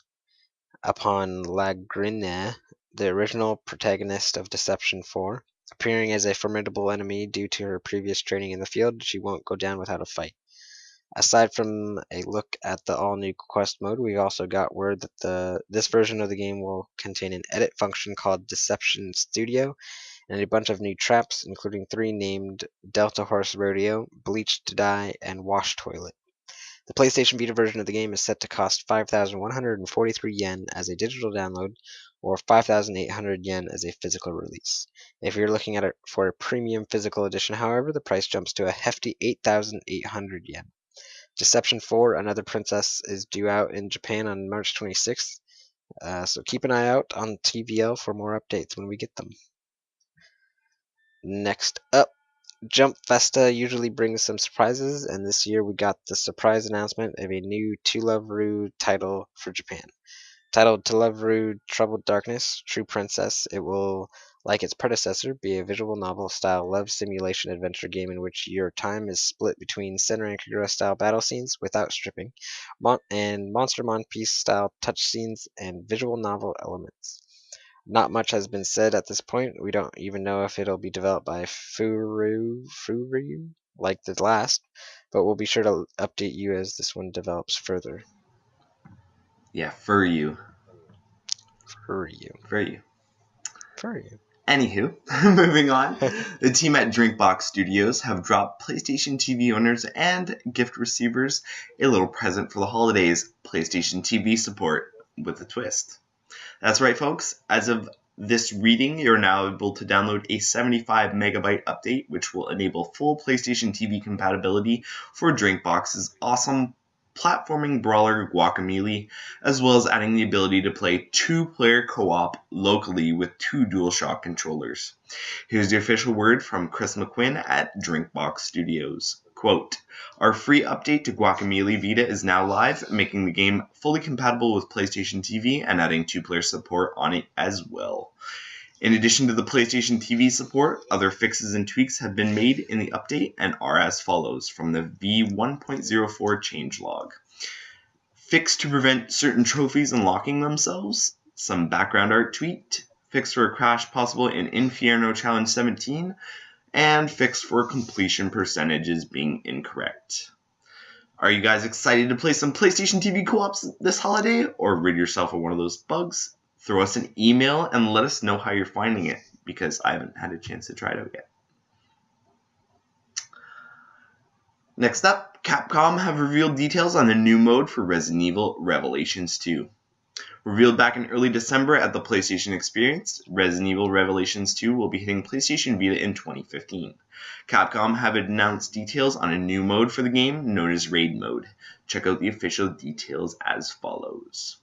upon Lagrina, the original protagonist of Deception 4. Appearing as a formidable enemy due to her previous training in the field, she won't go down without a fight. Aside from a look at the all-new quest mode, we also got word that this version of the game will contain an edit function called Deception Studio and a bunch of new traps, including 3 named Delta Horse Rodeo, Bleach to Die, and Wash Toilet. The PlayStation Vita version of the game is set to cost 5,143 yen as a digital download, or 5,800 yen as a physical release. If you're looking at it for a premium physical edition, however, the price jumps to a hefty 8,800 yen. Deception 4, Another Princess, is due out in Japan on March 26th, so keep an eye out on TVL for more updates when we get them. Next up, Jump Festa usually brings some surprises, and this year we got the surprise announcement of a new To Love Ru title for Japan. Titled To Love Ru Troubled Darkness, True Princess, it will, like its predecessor, be a visual novel-style love simulation adventure game in which your time is split between Senran Kagura-style battle scenes without stripping, and Monster Monpiece-style touch scenes and visual novel elements. Not much has been said at this point. We don't even know if it'll be developed by Furyu, like the last, but we'll be sure to update you as this one develops further. Yeah, Furyu. Furyu. Furyu. Furyu. Anywho, moving on, the team at Drinkbox Studios have dropped PlayStation TV owners and gift receivers a little present for the holidays: PlayStation TV support with a twist. That's right, folks. As of this reading, you're now able to download a 75 megabyte update, which will enable full PlayStation TV compatibility for Drinkbox's awesome platforming brawler Guacamelee, as well as adding the ability to play 2-player co-op locally with 2 DualShock controllers. Here's the official word from Chris McQuinn at Drinkbox Studios. Quote, "Our free update to Guacamelee Vita is now live, making the game fully compatible with PlayStation TV and adding 2-player support on it as well. In addition to the PlayStation TV support, other fixes and tweaks have been made in the update and are as follows from the V1.04 changelog. Fix to prevent certain trophies unlocking themselves, some background art tweaked, fix for a crash possible in Inferno Challenge 17, and fix for completion percentages being incorrect." Are you guys excited to play some PlayStation TV co-ops this holiday, or rid yourself of one of those bugs? Throw us an email and let us know how you're finding it, because I haven't had a chance to try it out yet. Next up, Capcom have revealed details on the new mode for Resident Evil Revelations 2. Revealed back in early December at the PlayStation Experience, Resident Evil Revelations 2 will be hitting PlayStation Vita in 2015. Capcom have announced details on a new mode for the game known as Raid Mode. Check out the official details as follows.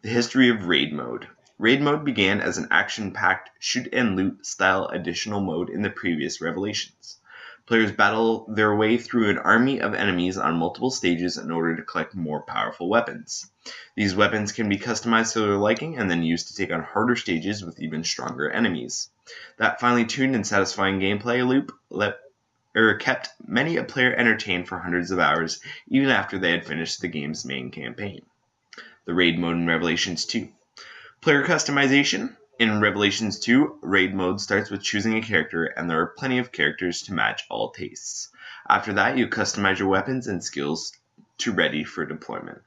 The history of Raid Mode. Raid Mode began as an action-packed shoot-and-loot style additional mode in the previous Revelations. Players battle their way through an army of enemies on multiple stages in order to collect more powerful weapons. These weapons can be customized to their liking and then used to take on harder stages with even stronger enemies. That finely tuned and satisfying gameplay loop kept many a player entertained for hundreds of hours, even after they had finished the game's main campaign. The Raid Mode in Revelations 2. Player customization. In Revelations 2, Raid Mode starts with choosing a character, and there are plenty of characters to match all tastes. After that, you customize your weapons and skills to ready for deployment.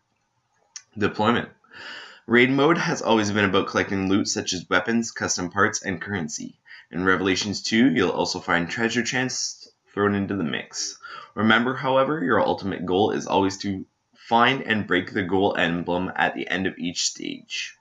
Raid Mode has always been about collecting loot such as weapons, custom parts, and currency. In Revelations 2, you'll also find treasure chests thrown into the mix. Remember, however, your ultimate goal is always to find and break the goal emblem at the end of each stage.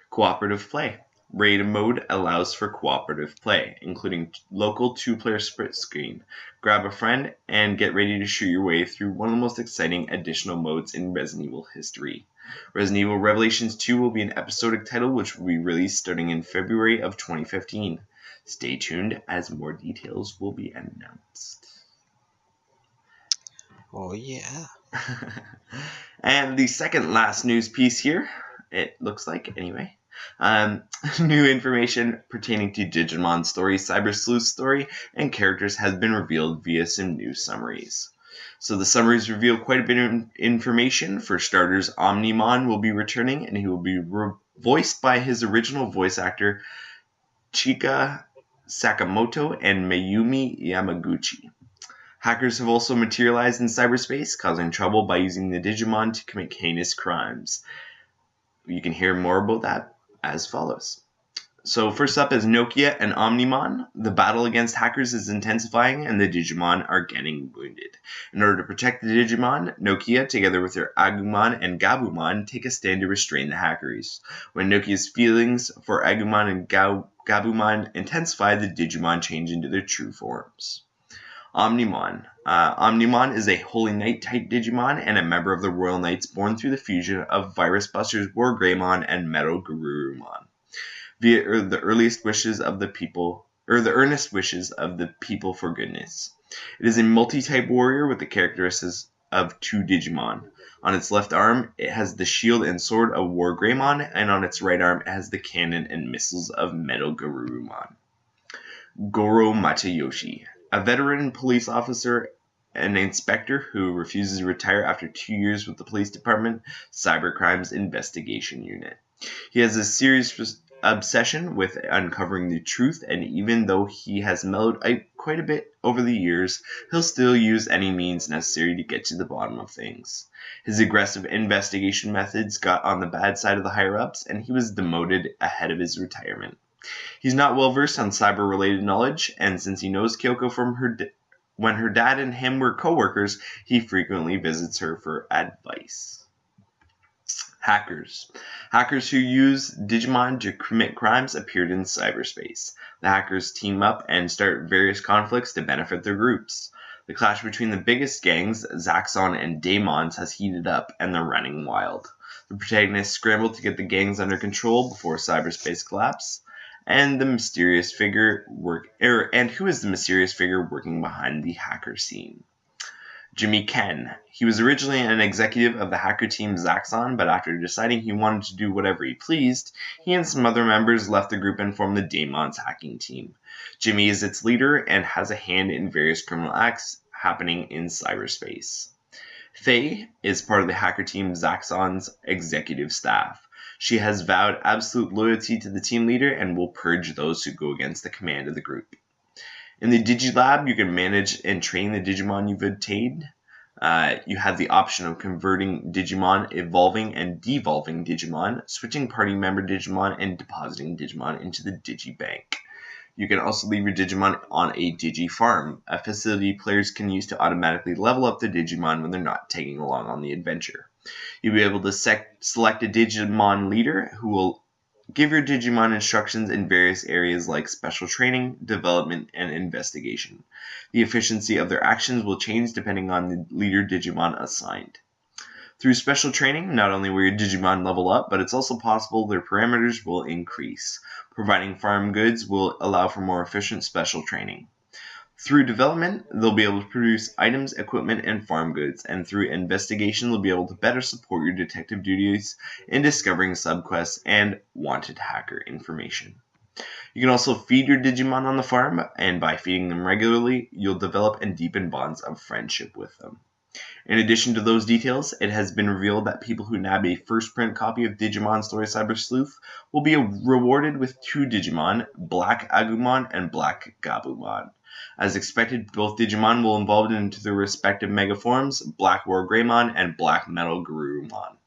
Cooperative play. Raid Mode allows for cooperative play, including local 2-player split screen. Grab a friend and get ready to shoot your way through one of the most exciting additional modes in Resident Evil history. Resident Evil Revelations 2 will be an episodic title which will be released starting in February of 2015. Stay tuned as more details will be announced. Oh yeah. And the second last news piece here, it looks like anyway. New information pertaining to Digimon's story, Cyber Sleuth's story, and characters has been revealed via some new summaries. So the summaries reveal quite a bit of information. For starters, Omnimon will be returning, and he will be voiced by his original voice actor, Chika Sakamoto and Mayumi Yamaguchi. Hackers have also materialized in cyberspace, causing trouble by using the Digimon to commit heinous crimes. You can hear more about that as follows. So first up is Nokia and Omnimon. The battle against hackers is intensifying and the Digimon are getting wounded. In order to protect the Digimon, Nokia, together with their Agumon and Gabumon, take a stand to restrain the hackers. When Nokia's feelings for Agumon and Gabumon intensify, the Digimon change into their true forms. Omnimon. Omnimon is a Holy Knight type Digimon and a member of the Royal Knights born through the fusion of Virus Buster's War Greymon and Metal Garurumon. Via the earnest wishes of the people for goodness. It is a multi-type warrior with the characteristics of 2 Digimon. On its left arm, it has the shield and sword of War Greymon, and on its right arm, it has the cannon and missiles of Metal Garurumon. Goro Matayoshi. A veteran police officer and inspector who refuses to retire after 2 years with the police department cybercrimes investigation unit. He has a serious obsession with uncovering the truth, and even though he has mellowed out quite a bit over the years, he'll still use any means necessary to get to the bottom of things. His aggressive investigation methods got on the bad side of the higher-ups, and he was demoted ahead of his retirement. He's not well versed on cyber-related knowledge, and since he knows Kyoko from when her dad and him were co-workers, he frequently visits her for advice. Hackers. Hackers who use Digimon to commit crimes appeared in cyberspace. The hackers team up and start various conflicts to benefit their groups. The clash between the biggest gangs, Zaxxon and Daemons, has heated up, and they're running wild. The protagonists scramble to get the gangs under control before cyberspace collapse, and who is the mysterious figure working behind the hacker scene? Jimmy Ken. He was originally an executive of the hacker team Zaxxon, but after deciding he wanted to do whatever he pleased, he and some other members left the group and formed the Daemons hacking team. Jimmy is its leader and has a hand in various criminal acts happening in cyberspace. Faye is part of the hacker team Zaxxon's executive staff. She has vowed absolute loyalty to the team leader and will purge those who go against the command of the group. In the Digilab, you can manage and train the Digimon you've obtained. You have the option of converting Digimon, evolving and devolving Digimon, switching party member Digimon, and depositing Digimon into the Digibank. You can also leave your Digimon on a Digifarm, a facility players can use to automatically level up their Digimon when they're not tagging along on the adventure. You'll be able to select a Digimon leader who will give your Digimon instructions in various areas like special training, development, and investigation. The efficiency of their actions will change depending on the leader Digimon assigned. Through special training, not only will your Digimon level up, but it's also possible their parameters will increase. Providing farm goods will allow for more efficient special training. Through development, they'll be able to produce items, equipment, and farm goods, and through investigation, they'll be able to better support your detective duties in discovering subquests and wanted hacker information. You can also feed your Digimon on the farm, and by feeding them regularly, you'll develop and deepen bonds of friendship with them. In addition to those details, it has been revealed that people who nab a first print copy of Digimon Story Cyber Sleuth will be rewarded with 2 Digimon, Black Agumon and Black Gabumon. As expected, both Digimon will evolve into their respective mega forms, Black War Greymon and Black Metal Garurumon.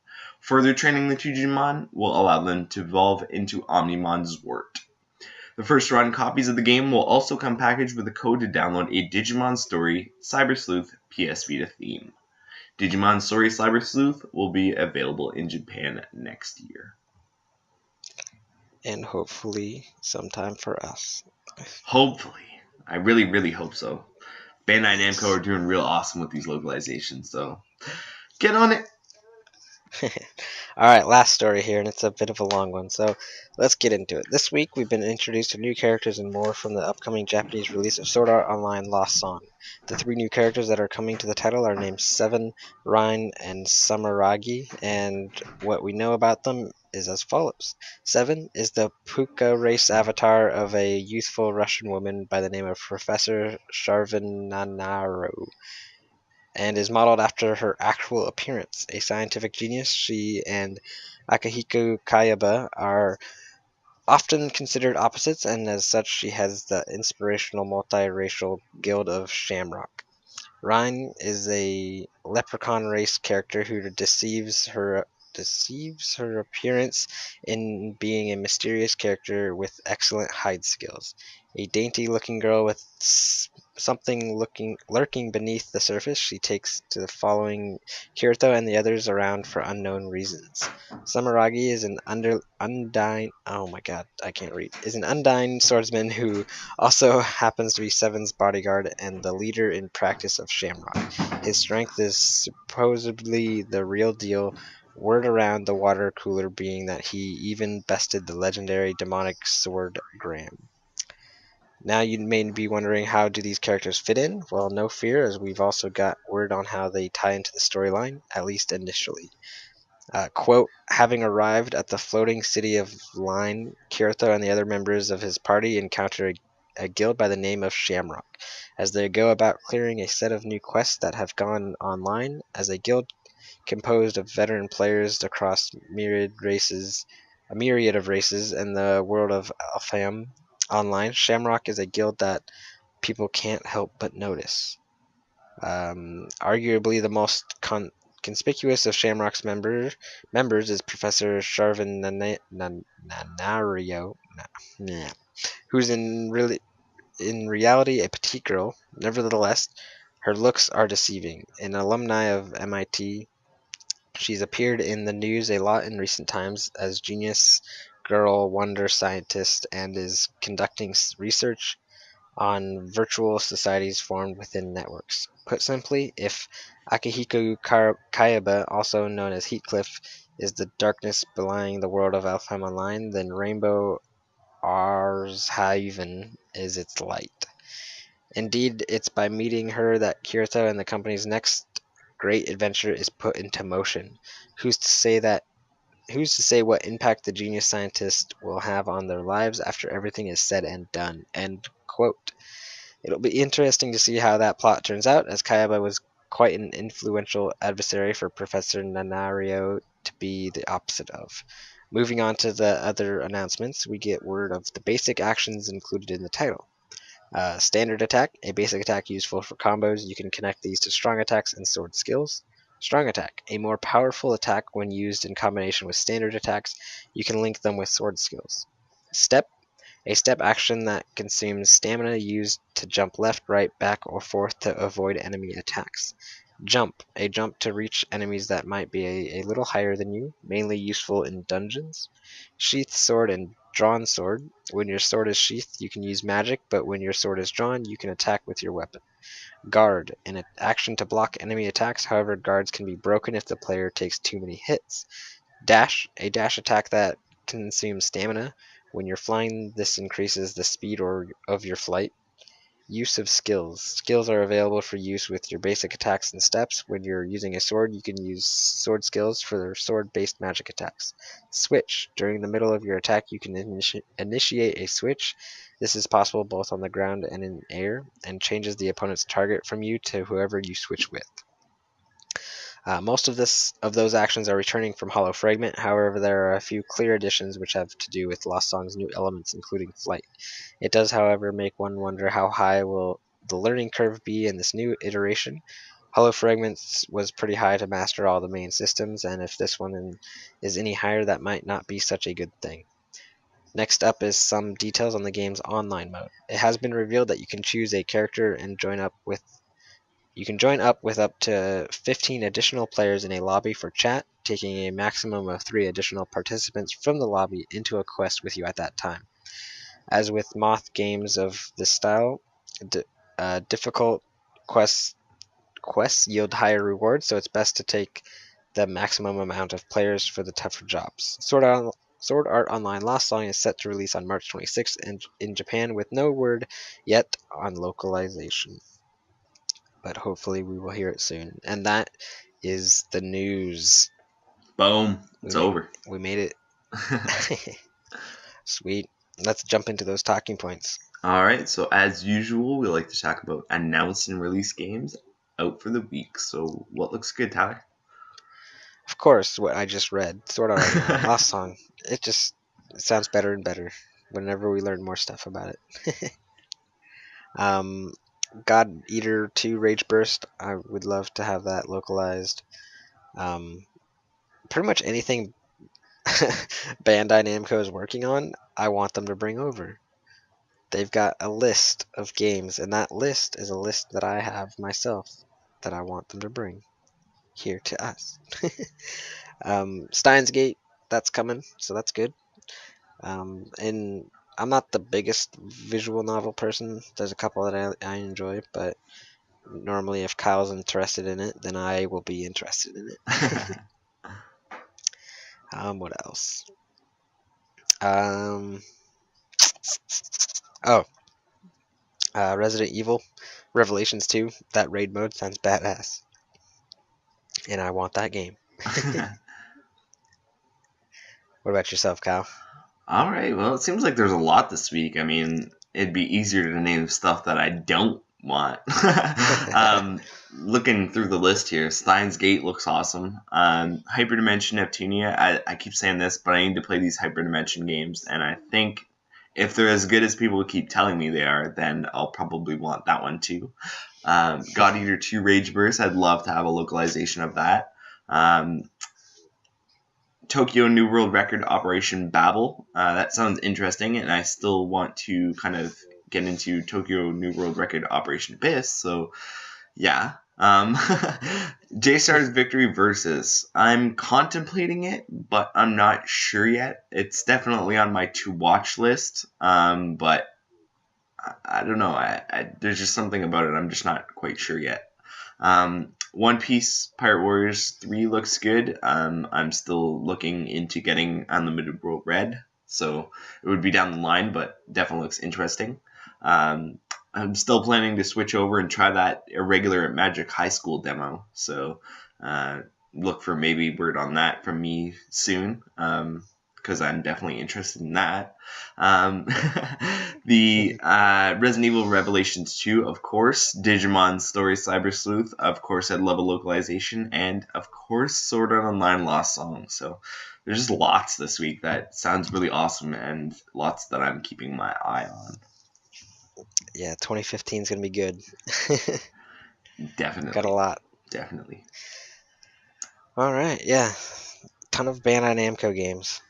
Further training the 2 Digimon will allow them to evolve into Omnimon Zwart. The first run copies of the game will also come packaged with a code to download a Digimon Story Cyber Sleuth PS Vita theme. Digimon Story Cyber Sleuth will be available in Japan next year. And hopefully sometime for us. Hopefully. I really, really hope so. Bandai Namco are doing real awesome with these localizations, so get on it. Alright, last story here, and it's a bit of a long one, so let's get into it. This week, we've been introduced to new characters and more from the upcoming Japanese release of Sword Art Online Lost Song. The 3 new characters that are coming to the title are named Seven, Rhine, and Samaragi, and what we know about them is as follows. Seven is the Puka race avatar of a youthful Russian woman by the name of Professor Sharvananaru, and is modeled after her actual appearance. A scientific genius, she and Akihiko Kayaba are often considered opposites, and as such she has the inspirational multiracial guild of Shamrock. Rhine is a leprechaun race character who deceives her appearance in being a mysterious character with excellent hide skills. A dainty-looking girl with something lurking beneath the surface, she takes to following Kirito and the others around for unknown reasons. Samaragi is an undying swordsman who also happens to be Seven's bodyguard and the leader in practice of Shamrock. His strength is supposedly the real deal, word around the water cooler being that he even bested the legendary demonic sword Graham. Now you may be wondering, how do these characters fit in? Well, no fear, as we've also got word on how they tie into the storyline, at least initially. Quote, having arrived at the floating city of Line, Kirito and the other members of his party encounter a guild by the name of Shamrock. As they go about clearing a set of new quests that have gone online, as a guild composed of veteran players across a myriad of races in the world of Alfheim Online, Shamrock is a guild that people can't help but notice. Arguably the most conspicuous of Shamrock's members is Professor Sharvin Nanario, who's in reality a petite girl. Nevertheless, her looks are deceiving. An alumni of MIT, she's appeared in the news a lot in recent times as genius girl wonder scientist and is conducting research on virtual societies formed within networks. Put simply, if Akihiko Kayaba, also known as Heathcliff, is the darkness belying the world of Alfheim Online, then Rainbow Arshaven is its light. Indeed, it's by meeting her that Kirito and the company's next great adventure is put into motion. Who's to say what impact the genius scientist will have on their lives after everything is said and done? End quote. It'll be interesting to see how that plot turns out, as Kayaba was quite an influential adversary for Professor Nanario to be the opposite of. Moving on to the other announcements, we get word of the basic actions included in the title. Standard attack, a basic attack useful for combos. You can connect these to strong attacks and sword skills. Strong attack, a more powerful attack when used in combination with standard attacks. You can link them with sword skills. Step, a step action that consumes stamina used to jump left, right, back, or forth to avoid enemy attacks. Jump, a jump to reach enemies that might be a little higher than you, mainly useful in dungeons. Sheath sword and drawn sword. When your sword is sheathed, you can use magic, but when your sword is drawn, you can attack with your weapon. Guard, an action to block enemy attacks, however guards can be broken if the player takes too many hits. Dash, a dash attack that consumes stamina. When you're flying, this increases the speed of your flight. Use of skills. Skills are available for use with your basic attacks and steps. When you're using a sword, you can use sword skills for sword-based magic attacks. Switch. During the middle of your attack, you can initiate a switch. This is possible both on the ground and in air, and changes the opponent's target from you to whoever you switch with. Most of those actions are returning from Hollow Fragment. However, there are a few clear additions which have to do with Lost Song's new elements, including flight. It does, however, make one wonder how high will the learning curve be in this new iteration. Hollow Fragments was pretty high to master all the main systems, and if this one is any higher, that might not be such a good thing. Next up is some details on the game's online mode. It has been revealed that you can choose a character and join up with up to 15 additional players in a lobby for chat, taking a maximum of 3 additional participants from the lobby into a quest with you at that time. As with Moth games of this style, difficult quests yield higher rewards, so it's best to take the maximum amount of players for the tougher jobs. Sword Art Online Lost Song is set to release on March 26th in Japan, with no word yet on localization. But hopefully we will hear it soon. And that is the news. Boom. It's over. We made it. Sweet. Let's jump into those talking points. Alright, so as usual, we like to talk about announced and released games out for the week. So what looks good, Tyler? Of course, what I just read. Sword Art Online Lost Song. It sounds better and better whenever we learn more stuff about it. God Eater 2 Rage Burst, I would love to have that localized. Pretty much anything Bandai Namco is working on, I want them to bring over. They've got a list of games, and that list is a list that I have myself that I want them to bring here to us. Steins Gate, that's coming, so that's good. And I'm not the biggest visual novel person. There's a couple that I enjoy, but normally if Kyle's interested in it, then I will be interested in it. What else? Resident Evil Revelations 2. That raid mode sounds badass, and I want that game. What about yourself, Kyle? All right. Well, it seems like there's a lot this week. I mean, it'd be easier to name stuff that I don't want. Looking through the list here, Steins Gate looks awesome. Hyperdimension Neptunia. I keep saying this, but I need to play these Hyperdimension games, and I think if they're as good as people keep telling me they are, then I'll probably want that one too. God Eater 2 Rage Burst. I'd love to have a localization of that. Tokyo New World Record Operation Babel. That sounds interesting, and I still want to kind of get into Tokyo New World Record Operation Abyss. So, yeah. J-Star's Victory Versus. I'm contemplating it, but I'm not sure yet. It's definitely on my to-watch list, but I don't know. There's just something about it. I'm just not quite sure yet. One Piece Pirate Warriors 3 looks good. I'm still looking into getting Unlimited World Red, so it would be down the line, but definitely looks interesting. I'm still planning to switch over and try that Irregular Magic High School demo, so look for maybe word on that from me soon, because I'm definitely interested in that. The Resident Evil Revelations 2, of course. Digimon Story Cyber Sleuth, of course, had level localization. And, of course, Sword Art Online Lost Song. So there's just lots this week that sounds really awesome and lots that I'm keeping my eye on. Yeah, 2015 is going to be good. Definitely. Got a lot. Definitely. All right, yeah. Ton of Bandai Namco games.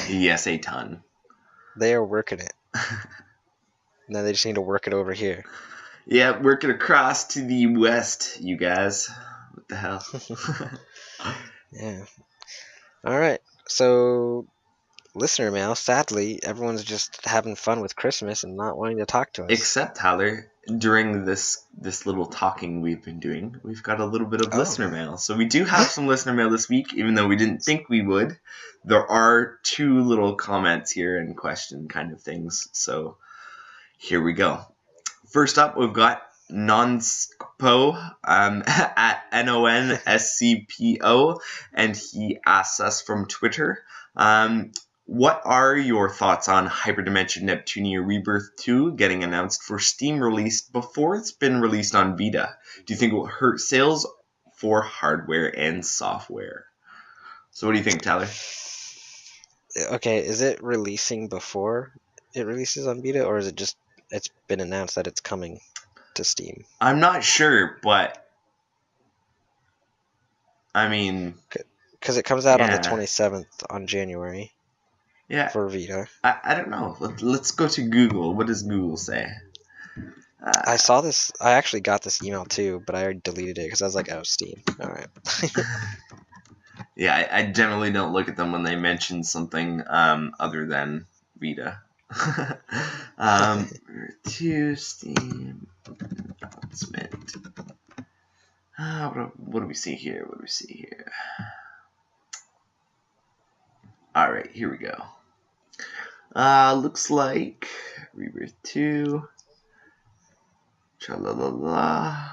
Yes, a ton. They are working it. Now they just need to work it over here. Yeah, working across to the west, you guys. What the hell? Yeah. All right. So, listener mail. Sadly, everyone's just having fun with Christmas and not wanting to talk to us. Except, Tyler, during this little talking we've been doing, we've got a little bit of listener mail. So we do have some listener mail this week, even though we didn't think we would. There are two little comments here and question kind of things. So here we go. First up, we've got Nonspo at NONSCPO, and he asks us from Twitter, what are your thoughts on Hyperdimension Neptunia Rebirth 2 getting announced for Steam release before it's been released on Vita? Do you think it will hurt sales for hardware and software? So what do you think, Tyler? Okay, is it releasing before it releases on Vita, or is it just it's been announced that it's coming to Steam? I'm not sure, but I mean, because it comes out on the 27th on January. Yeah. For Vita. I don't know. Let's go to Google. What does Google say? I saw this. I actually got this email too, but I already deleted it because I was like, oh, Steam. All right. Yeah, I generally don't look at them when they mention something other than Vita. To Steam announcement. What do we see here? All right, here we go. Looks like Rebirth 2. Cha-la-la-la.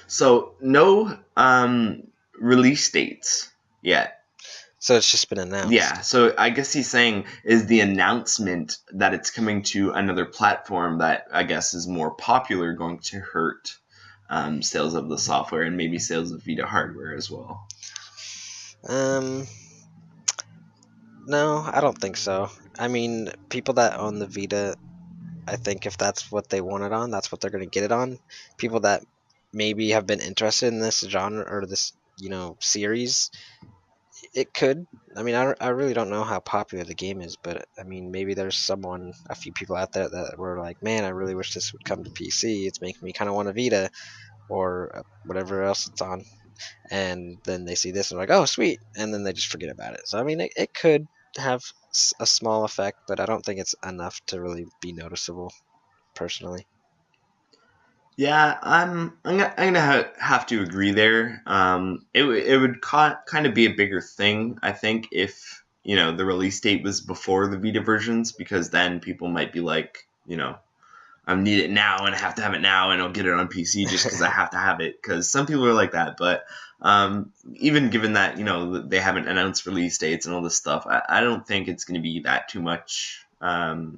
So no release dates yet. So it's just been announced. Yeah, so I guess he's saying is the announcement that it's coming to another platform that I guess is more popular going to hurt sales of the software and maybe sales of Vita hardware as well? No, I don't think so. I mean, people that own the Vita, I think if that's what they want it on, that's what they're going to get it on. People that maybe have been interested in this genre or this, series, it could. I mean, I really don't know how popular the game is, but I mean, maybe there's a few people out there that were like, man, I really wish this would come to PC. It's making me kind of want a Vita or whatever else it's on. And then they see this and they're like, oh, sweet. And then they just forget about it. So, I mean, it could have a small effect, but I don't think it's enough to really be noticeable, personally. Yeah, I'm gonna have to agree there. It would kind of be a bigger thing, I think, if the release date was before the Vita versions, because then people might be like, I need it now and I have to have it now and I'll get it on PC just because I have to have it. Because some people are like that, but even given that they haven't announced release dates and all this stuff, I don't think it's going to be that too much of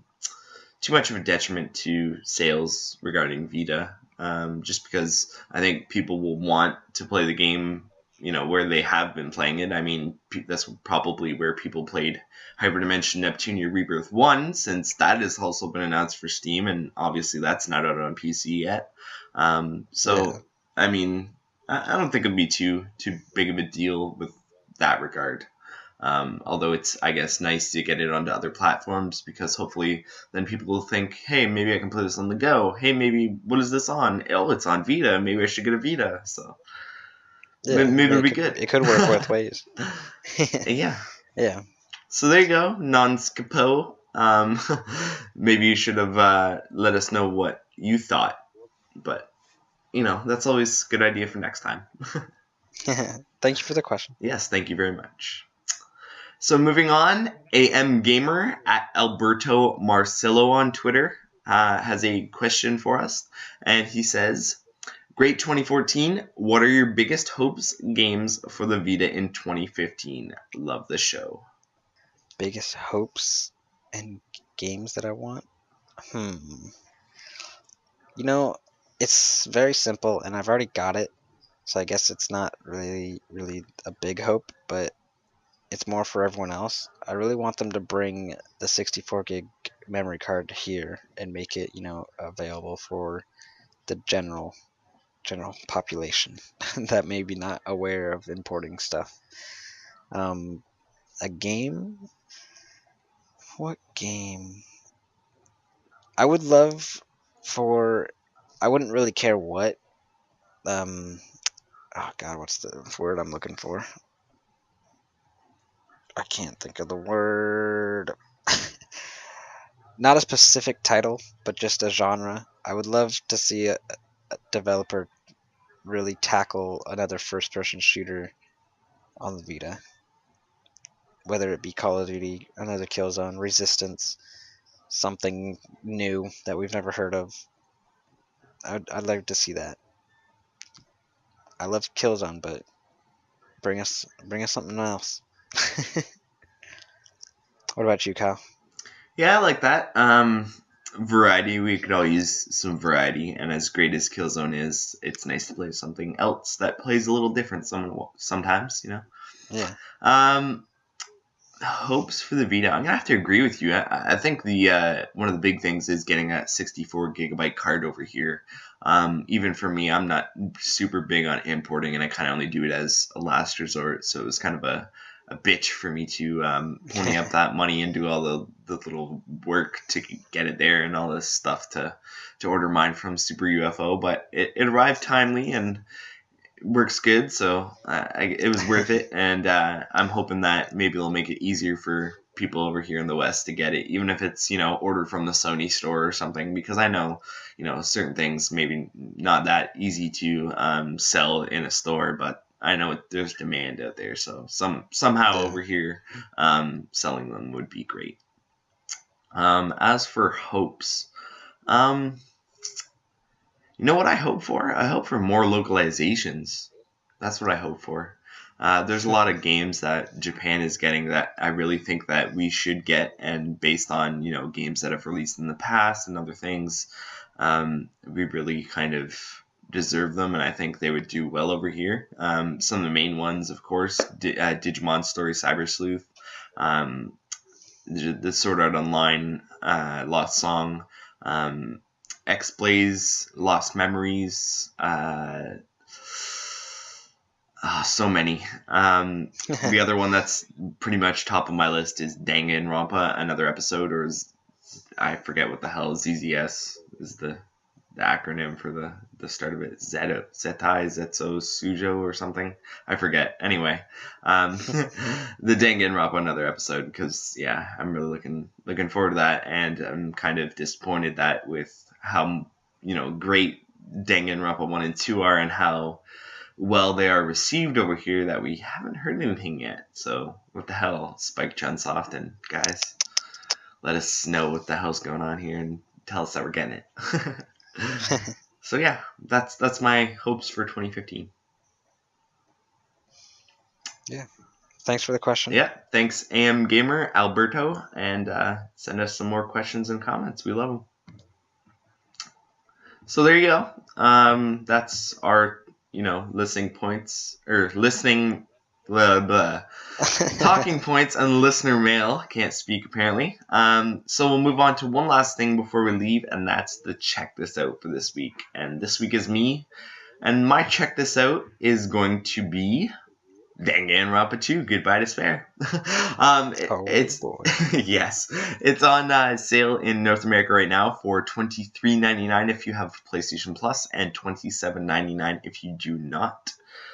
a detriment to sales regarding Vita. Just because I think people will want to play the game where they have been playing it. I mean, that's probably where people played Hyperdimension Neptunia Rebirth 1, since that has also been announced for Steam, and obviously that's not out on PC yet. So, I mean, I don't think it'd be too big of a deal with that regard. Although it's, I guess, nice to get it onto other platforms, because hopefully then people will think, hey, maybe I can play this on the go. Hey, maybe, what is this on? Oh, it's on Vita. Maybe I should get a Vita. So maybe it'll be good. It could work both ways. Yeah. Yeah. So there you go, non-scapo. Maybe you should have let us know what you thought. But, that's always a good idea for next time. Thank you for the question. Yes, thank you very much. So moving on, AM Gamer at Alberto Marcillo on Twitter has a question for us. And he says, great 2014. What are your biggest hopes games for the Vita in 2015? Love the show. Biggest hopes and games that I want? It's very simple, and I've already got it. So I guess it's not really a big hope, but it's more for everyone else. I really want them to bring the 64 gig memory card here and make it, available for the general population that may be not aware of importing stuff. A game? What game? I would love for, I wouldn't really care what, oh god, what's the word I'm looking for? I can't think of the word. Not a specific title, but just a genre. I would love to see a developer really tackle another first-person shooter on the Vita. Whether it be Call of Duty, another Killzone, Resistance, something new that we've never heard of. I'd like to see that. I love Killzone, but bring us something else. What about you, Kyle? Yeah, I like that. Variety, we could all use some variety, and as great as Killzone is, it's nice to play something else that plays a little different sometimes, Yeah. Hopes for the Vita. I'm gonna have to agree with you. I think the one of the big things is getting that 64 gigabyte card over here. Even for me, I'm not super big on importing, and I kind of only do it as a last resort. So it was kind of a bitch for me to pony up that money and do all the little work to get it there and all this stuff to order mine from Super UFO. But it arrived timely and works good, so it was worth it. And I'm hoping that maybe it'll make it easier for people over here in the West to get it, even if it's ordered from the Sony store or something, because I know certain things maybe not that easy to sell in a store, but I know there's demand out there, so somehow over here selling them would be great. As for hopes, you know what I hope for? I hope for more localizations. That's what I hope for. There's a lot of games that Japan is getting that I really think that we should get, and based on games that have released in the past and other things, we really kind of deserve them, and I think they would do well over here. Some of the main ones, of course, Digimon Story Cyber Sleuth, the Sword Art Online Lost Song, X-Blaze, Lost Memories, so many. The other one that's pretty much top of my list is Danganronpa, another episode, or I forget what the hell ZZS is the acronym for the start of it. Zetai, Zetsu, Sujo, or something. I forget. Anyway, the Danganronpa another episode, because I'm really looking forward to that, and I'm kind of disappointed that with how great Danganronpa 1 and 2 are, and how well they are received over here, that we haven't heard anything yet. So what the hell, Spike Chunsoft and guys, let us know what the hell's going on here and tell us that we're getting it. So that's my hopes for 2015. Yeah. Thanks for the question. Yeah, thanks AM Gamer Alberto, and send us some more questions and comments. We love them. So there you go. That's our listening points or listening, blah blah, talking points and listener mail. Can't speak apparently. So we'll move on to one last thing before we leave, and that's the check this out for this week. And this week is me, and my check this out is going to be Danganronpa 2, Goodbye Despair. It's boy. yes, it's on sale in North America right now for $23.99 if you have PlayStation Plus and $27.99 if you do not.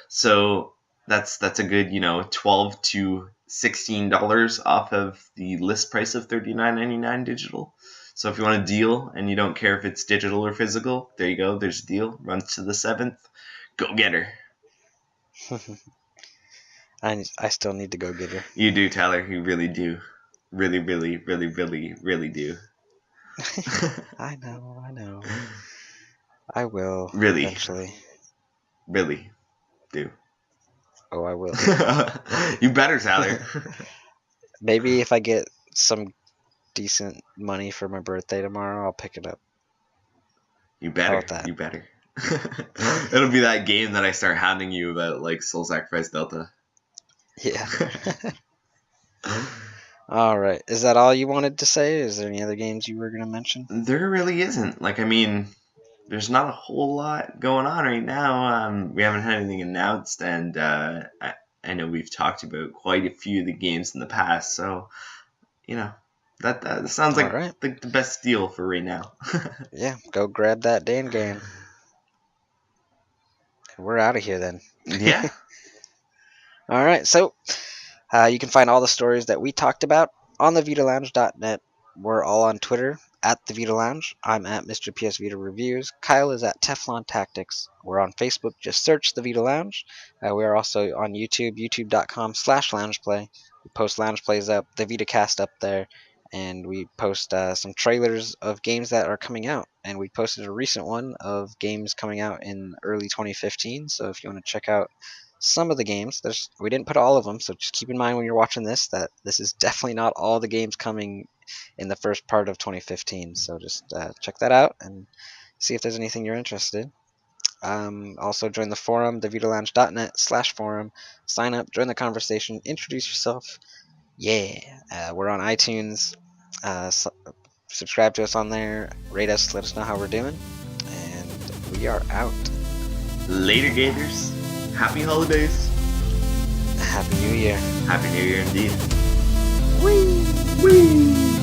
So that's a good $12 to $16 off of the list price of $39.99 digital. So if you want a deal and you don't care if it's digital or physical, there you go. There's a deal. Runs to the 7th. Go get her. I still need to go get her. You do, Tyler. You really do. Really, really, really, really, really do. I know. I will. Really. Eventually. Really do. Oh, I will. You better, Tyler. Maybe if I get some decent money for my birthday tomorrow, I'll pick it up. You better. You better. It'll be that game that I start hounding you about, like Soul Sacrifice Delta. Yeah. All right. Is that all you wanted to say? Is there any other games you were going to mention? There really isn't. There's not a whole lot going on right now. We haven't had anything announced, and I know we've talked about quite a few of the games in the past. So, that sounds like right. the best deal for right now. Yeah, go grab that Dan game. We're out of here then. Yeah. All right, so you can find all the stories that we talked about on the VitaLounge.net. We're all on Twitter at the Vita Lounge. I'm at Mr. PSVita Reviews. Kyle is at Teflon Tactics. We're on Facebook. Just search the Vita Lounge. We are also on YouTube, youtube.com/loungeplay. We post lounge plays up, the VitaCast up there, and we post some trailers of games that are coming out. And we posted a recent one of games coming out in early 2015. So if you want to check out some of the games, we didn't put all of them, so just keep in mind when you're watching this that this is definitely not all the games coming in the first part of 2015. So just check that out and see if there's anything you're interested in. Also join the forum, thevitalounge.net/forum. Sign up, join the conversation, introduce yourself. Yeah, we're on iTunes. Subscribe to us on there, rate us, let us know how we're doing, and we are out. Later, Gators. Happy holidays. Happy New Year. Happy New Year indeed. Whee! Whee!